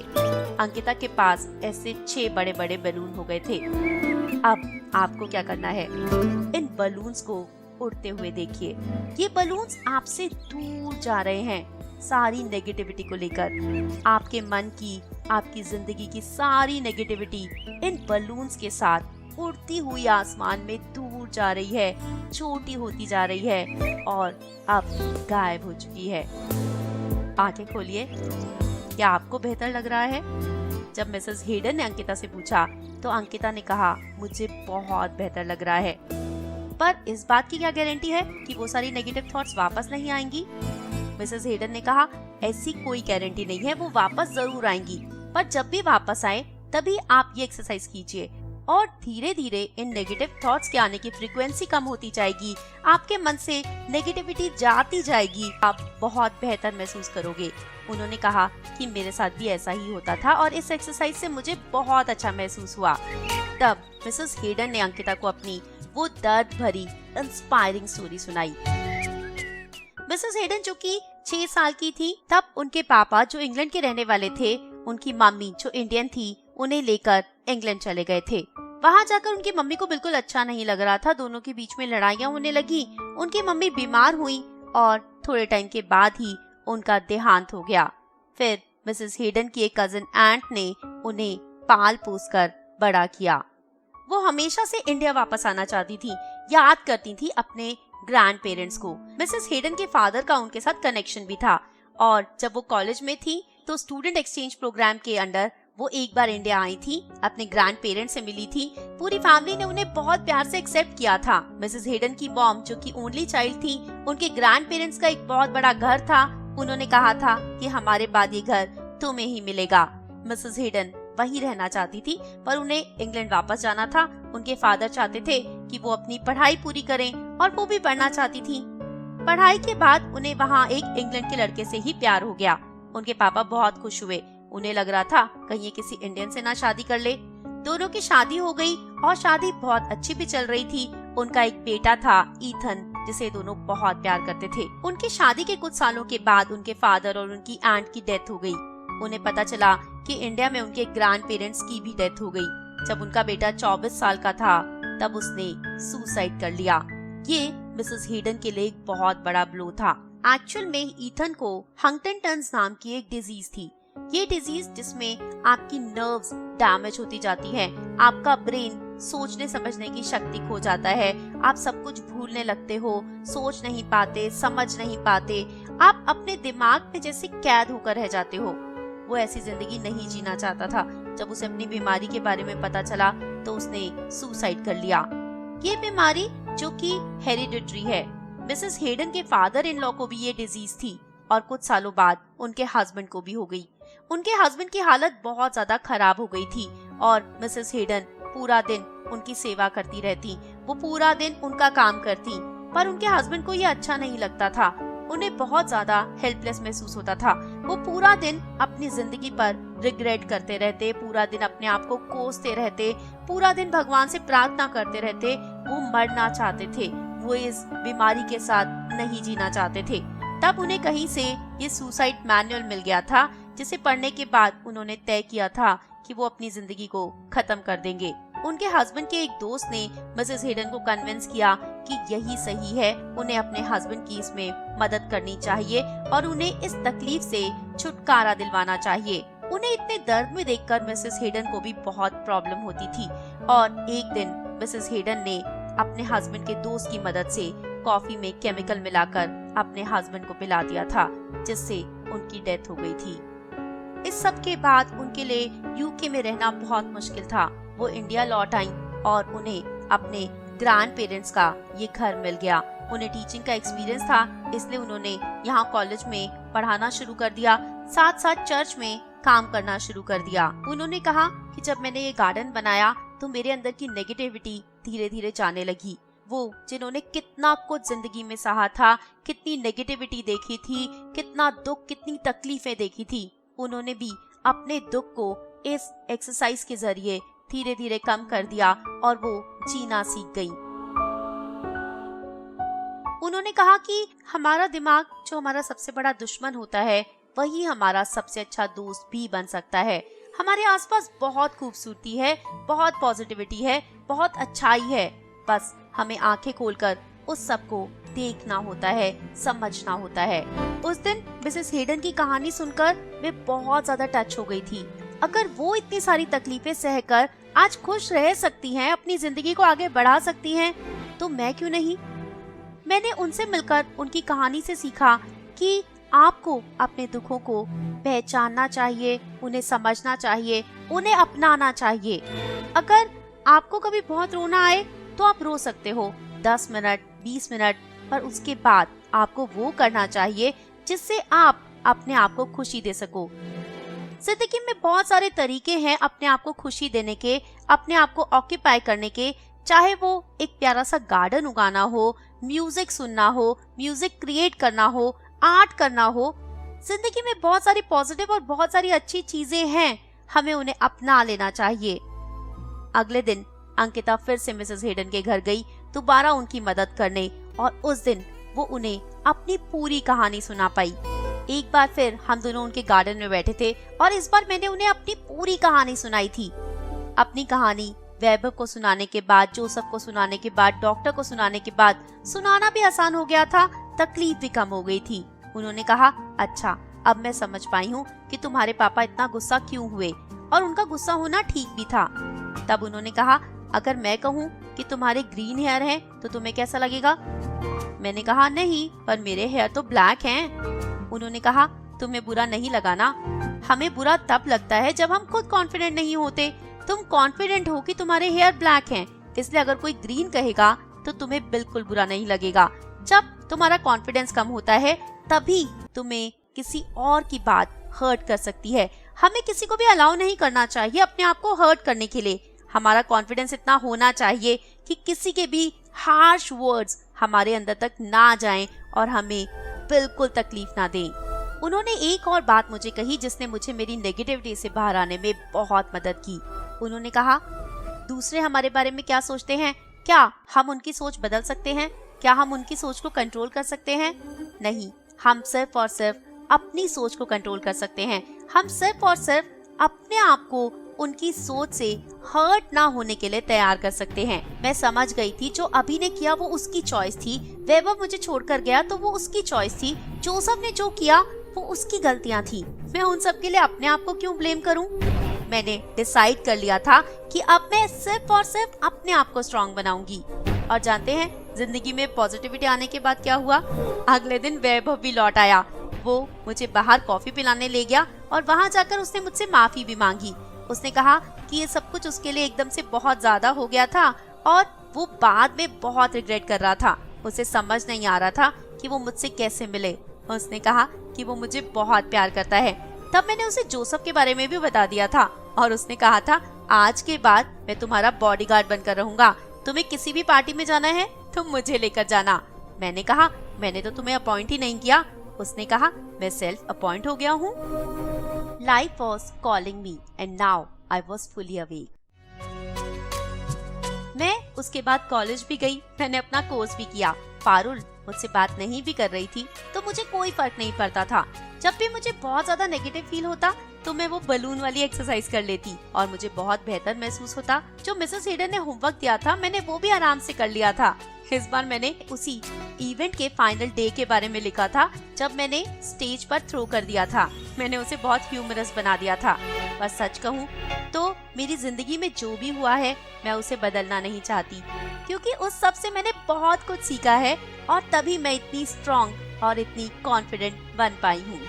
अंकिता के पास ऐसे 6 बड़े बड़े बलून हो गए थे। अब आपको क्या करना है? इन बलून्स को उड़ते हुए देखिए। ये बलून्स आपसे दूर जा रहे हैं सारी नेगेटिविटी को लेकर। आपके मन की, आपकी जिंदगी की सारी नेगेटिविटी इन बलून्स के साथ उड़ती हुई आसमान में दूर जा रही है, छोटी होती जा रही है और अब गायब हो चुकी है। आंखें खोलिए। क्या आपको बेहतर लग रहा है? जब मिसेस हेडन ने अंकिता से पूछा तो अंकिता ने कहा, मुझे बहुत बेहतर लग रहा है। पर इस बात की क्या गारंटी है कि वो सारी नेगेटिव थॉट्स वापस नहीं आएंगी? मिसेस हेडन ने कहा, ऐसी कोई गारंटी नहीं है, वो वापस जरूर आएंगी, पर जब भी वापस आए तभी आप ये एक्सरसाइज कीजिए और धीरे धीरे इन नेगेटिव थॉट्स के आने की फ्रीक्वेंसी कम होती जाएगी, आपके मन से नेगेटिविटी जाती जाएगी, आप बहुत बेहतर महसूस करोगे। उन्होंने कहा कि मेरे साथ भी ऐसा ही होता था और इस एक्सरसाइज से मुझे बहुत अच्छा महसूस हुआ। तब मिसेस हेडन ने अंकिता को अपनी वो दर्द भरी इंस्पायरिंग स्टोरी सुनाई। मिसेस हेडन जो कि 6 साल की थी, तब उनके पापा जो इंग्लैंड के रहने वाले थे, उनकी मम्मी जो इंडियन थी, उन्हें लेकर इंग्लैंड चले गए थे। वहाँ जाकर उनकी मम्मी को बिल्कुल अच्छा नहीं लग रहा था, दोनों के बीच में लड़ाइयाँ होने लगी। उनकी मम्मी बीमार हुई और थोड़े टाइम के बाद ही उनका देहांत हो गया। फिर मिसेस हेडन की एक कजिन आंट ने उन्हें पाल पोस कर बड़ा किया। वो हमेशा से इंडिया वापस आना चाहती थी, याद करती थी अपने ग्रैंड पेरेंट्स को। मिसेस हेडन के फादर का उनके साथ कनेक्शन भी था और जब वो कॉलेज में थी तो स्टूडेंट एक्सचेंज प्रोग्राम के अंडर वो एक बार इंडिया आई थी, अपने ग्रैंड पेरेंट्स से मिली थी। पूरी फैमिली ने उन्हें बहुत प्यार से एक्सेप्ट किया था। मिसेस हेडन की मॉम जो कि ओनली चाइल्ड थी, उनके ग्रैंड पेरेंट्स का एक बहुत बड़ा घर था। उन्होंने कहा था कि हमारे बाद ये घर तुम्हें ही मिलेगा। मिसेस हेडन वहीं रहना चाहती थी, पर उन्हें इंग्लैंड वापस जाना था। उनके फादर चाहते थे कि वो अपनी पढ़ाई पूरी करें और वो भी पढ़ना चाहती थी। पढ़ाई के बाद उन्हें वहाँ एक इंग्लैंड के लड़के से ही प्यार हो गया। उनके पापा बहुत खुश हुए। उन्हें लग रहा था कहीं ये किसी इंडियन से ना शादी कर ले। दोनों की शादी हो गई और शादी बहुत अच्छी भी चल रही थी। उनका एक बेटा था ईथन, जिसे दोनों बहुत प्यार करते थे। उनकी शादी के कुछ सालों के बाद उनके फादर और उनकी आंट की डेथ हो गई। उन्हें पता चला कि इंडिया में उनके ग्रैंड पेरेंट्स की भी डेथ हो गई। जब उनका बेटा 24 साल का था तब उसने सुसाइड कर लिया। ये मिसेस हेडन के लिए एक बहुत बड़ा ब्लो था। एक्चुअल में ईथन को हंटिंगटन्स नाम की एक डिजीज थी। ये डिजीज जिसमें आपकी नर्व्स डैमेज होती जाती है, आपका ब्रेन सोचने समझने की शक्ति खो जाता है, आप सब कुछ भूलने लगते हो, सोच नहीं पाते, समझ नहीं पाते, आप अपने दिमाग में जैसे कैद होकर रह जाते हो। वो ऐसी जिंदगी नहीं जीना चाहता था। जब उसे अपनी बीमारी के बारे में पता चला तो उसने सुसाइड कर लिया। ये बीमारी जो कि हेरिडिटरी है। मिसेस हेडन के फादर इन लॉ को भी ये डिजीज थी और कुछ सालों बाद उनके हस्बैंड को भी हो गई। उनके हस्बैंड की हालत बहुत ज्यादा खराब हो गई थी और मिसेस हेडन पूरा दिन उनकी सेवा करती रहती। वो पूरा दिन उनका काम करती, पर उनके हस्बैंड को ये अच्छा नहीं लगता था। उन्हें बहुत ज्यादा हेल्पलेस महसूस होता था। वो पूरा दिन अपनी जिंदगी पर रिग्रेट करते रहते, पूरा दिन अपने आप को कोसते रहते, पूरा दिन भगवान से प्रार्थना करते रहते। वो मरना चाहते थे, वो इस बीमारी के साथ नहीं जीना चाहते थे। तब उन्हें कहीं से ये सुसाइड मैनुअल मिल गया था, जिसे पढ़ने के बाद उन्होंने तय किया था कि वो अपनी जिंदगी को खत्म कर देंगे। उनके हस्बैंड के एक दोस्त ने मिसेस हेडन को कन्विंस किया कि यही सही है, उन्हें अपने हस्बैंड की इसमें मदद करनी चाहिए और उन्हें इस तकलीफ से छुटकारा दिलवाना चाहिए। उन्हें इतने दर्द में देखकर मिसेस हेडन को भी बहुत प्रॉब्लम होती थी और एक दिन मिसेस हेडन ने अपने हस्बैंड के दोस्त की मदद से कॉफी में केमिकल मिलाकर अपने हस्बैंड को पिला दिया था, जिससे उनकी डेथ हो गई थी। इस सब के बाद उनके लिए यूके में रहना बहुत मुश्किल था। वो इंडिया लौट आई और उन्हें अपने ग्रैंड पेरेंट्स का ये घर मिल गया। उन्हें टीचिंग का एक्सपीरियंस था, इसलिए उन्होंने यहाँ कॉलेज में पढ़ाना शुरू कर दिया, साथ साथ चर्च में काम करना शुरू कर दिया। उन्होंने कहा कि जब मैंने ये गार्डन बनाया तो मेरे अंदर की नेगेटिविटी धीरे धीरे जाने लगी। वो जिन्होंने कितना कुछ जिंदगी में सहा था, कितनी नेगेटिविटी देखी थी, कितना दुख, कितनी तकलीफें देखी थी, उन्होंने भी अपने दुख को इस एक्सरसाइज के जरिए धीरे धीरे कम कर दिया और वो जीना सीख गई। उन्होंने कहा कि हमारा दिमाग जो हमारा सबसे बड़ा दुश्मन होता है, वही हमारा सबसे अच्छा दोस्त भी बन सकता है। हमारे आसपास बहुत खूबसूरती है, बहुत पॉजिटिविटी है, बहुत अच्छाई है, बस हमें आंखें खोलकर उस सब को देखना होता है, समझना होता है। उस दिन मिसेस हेडन की कहानी सुनकर वे बहुत ज्यादा टच हो गई थी। अगर वो इतनी सारी तकलीफें सहकर आज खुश रह सकती हैं, अपनी जिंदगी को आगे बढ़ा सकती हैं, तो मैं क्यों नहीं? मैंने उनसे मिलकर उनकी कहानी से सीखा कि आपको अपने दुखों को पहचानना चाहिए, उन्हें समझना चाहिए, उन्हें अपनाना चाहिए। अगर आपको कभी बहुत रोना आए तो आप रो सकते हो 10 मिनट, 20 मिनट, पर उसके बाद आपको वो करना चाहिए जिससे आप अपने आप को खुशी दे सको। जिंदगी में बहुत सारे तरीके हैं अपने आप को खुशी देने के, अपने आप को ऑक्यूपाई करने के, चाहे वो एक प्यारा सा गार्डन उगाना हो, म्यूजिक सुनना हो, म्यूजिक क्रिएट करना हो, आर्ट करना हो। जिंदगी में बहुत सारी पॉजिटिव और बहुत सारी अच्छी चीजें हैं, हमें उन्हें अपना लेना चाहिए। अगले दिन अंकिता फिर से मिसेस हेडन के घर गई, दोबारा उनकी मदद करने, और उस दिन वो उन्हें अपनी पूरी कहानी सुना पाई। एक बार फिर हम दोनों उनके गार्डन में बैठे थे और इस बार मैंने उन्हें अपनी पूरी कहानी सुनाई थी। अपनी कहानी वैभव को सुनाने के बाद, जोसेफ को सुनाने के बाद, डॉक्टर को सुनाने के बाद सुनाना भी आसान हो गया था, तकलीफ भी कम हो गई थी। उन्होंने कहा, अच्छा अब मैं समझ पाई हूँ कि तुम्हारे पापा इतना गुस्सा क्यों हुए, और उनका गुस्सा होना ठीक भी था। तब उन्होंने कहा, अगर मैं कहूँ कि तुम्हारे ग्रीन हेयर हैं तो तुम्हें कैसा लगेगा? मैंने कहा, नहीं, पर मेरे हेयर तो ब्लैक हैं। उन्होंने कहा, तुम्हें बुरा नहीं लगा ना? हमें बुरा तब लगता है जब हम खुद कॉन्फिडेंट नहीं होते। तुम कॉन्फिडेंट हो कि तुम्हारे हेयर ब्लैक हैं, इसलिए अगर कोई ग्रीन कहेगा तो तुम्हें बिल्कुल बुरा नहीं लगेगा। जब तुम्हारा कॉन्फिडेंस कम होता है तभी तुम्हें किसी और की बात हर्ट कर सकती है। हमें किसी को भी अलाउ नहीं करना चाहिए अपने आप को हर्ट करने के लिए। हमारा कॉन्फिडेंस इतना होना चाहिए कि किसी के भी हार्श वर्ड्स हमारे अंदर तक ना जाएं और हमें बिल्कुल तकलीफ ना दें। उन्होंने एक और बात मुझे कही जिसने मुझे मेरी नेगेटिविटी से बाहर आने में बहुत मदद की। उन्होंने कहा, दूसरे हमारे बारे में क्या सोचते हैं, क्या हम उनकी सोच बदल सकते हैं? क्या हम उनकी सोच को कंट्रोल कर सकते हैं? नहीं, हम सिर्फ और सिर्फ अपनी सोच को कंट्रोल कर सकते हैं। हम सिर्फ और सिर्फ अपने आप को उनकी सोच से हर्ट ना होने के लिए तैयार कर सकते हैं। मैं समझ गई थी जो अभी ने किया वो उसकी चॉइस थी, वैभव मुझे छोड़कर गया तो वो उसकी चॉइस थी, जोसेफ ने जो किया वो उसकी गलतियां थी। मैं उन सब के लिए अपने आप को क्यों ब्लेम करूं? मैंने डिसाइड कर लिया था कि अब मैं सिर्फ और सिर्फ अपने आप को स्ट्रॉन्ग बनाऊंगी। और जानते हैं जिंदगी में पॉजिटिविटी आने के बाद क्या हुआ? अगले दिन वैभव भी लौट आया। वो मुझे बाहर कॉफी पिलाने ले गया और वहाँ जाकर उसने मुझसे माफी भी मांगी। उसने कहा कि ये सब कुछ उसके लिए एकदम से बहुत ज्यादा हो गया था और वो बाद में बहुत रिग्रेट कर रहा था। उसे समझ नहीं आ रहा था कि वो मुझसे कैसे मिले। उसने कहा कि वो मुझे बहुत प्यार करता है। तब मैंने उसे जोसेफ के बारे में भी बता दिया था और उसने कहा था, आज के बाद मैं तुम्हारा बॉडीगार्ड बनकर रहूंगा। तुम्हें किसी भी पार्टी में जाना है तुम मुझे लेकर जाना। मैंने कहा, मैंने तो तुम्हें अपॉइंट ही नहीं किया। उसने कहा, मैं सेल्फ अपॉइंट हो गया हूँ। Life was calling me and now I was fully awake. मैं उसके बाद कॉलेज भी गई, मैंने अपना कोर्स भी किया। पारुल मुझसे बात नहीं भी कर रही थी तो मुझे कोई फर्क नहीं पड़ता था। जब भी मुझे बहुत ज्यादा नेगेटिव फील होता तो मैं वो बलून वाली एक्सरसाइज कर लेती और मुझे बहुत बेहतर महसूस होता। जो मिसेस हेडन ने होमवर्क दिया था मैंने वो भी आराम से कर लिया था। इस बार मैंने उसी इवेंट के फाइनल डे के बारे में लिखा था जब मैंने स्टेज पर थ्रो कर दिया था। मैंने उसे बहुत ह्यूमरस बना दिया था। पर सच कहूँ तो मेरी जिंदगी में जो भी हुआ है मैं उसे बदलना नहीं चाहती, क्योंकि उस सब से मैंने बहुत कुछ सीखा है और तभी मैं इतनी स्ट्रॉन्ग और इतनी कॉन्फिडेंट बन पाई हूँ।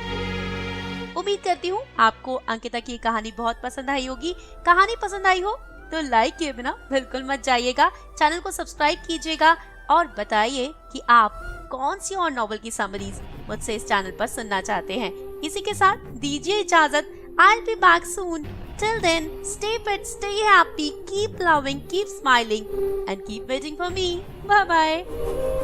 उम्मीद करती हूँ आपको अंकिता की कहानी बहुत पसंद आई होगी। कहानी पसंद आई हो तो लाइक किए बिना बिल्कुल मत जाइएगा। चैनल को सब्सक्राइब कीजिएगा और बताइए कि आप कौन सी और नॉवल की समरीज मुझसे इस चैनल पर सुनना चाहते हैं। इसी के साथ दीजिए इजाजत। I'll be back soon. Till then, stay fit, stay happy, keep loving, keep smiling and keep waiting for me. Bye bye.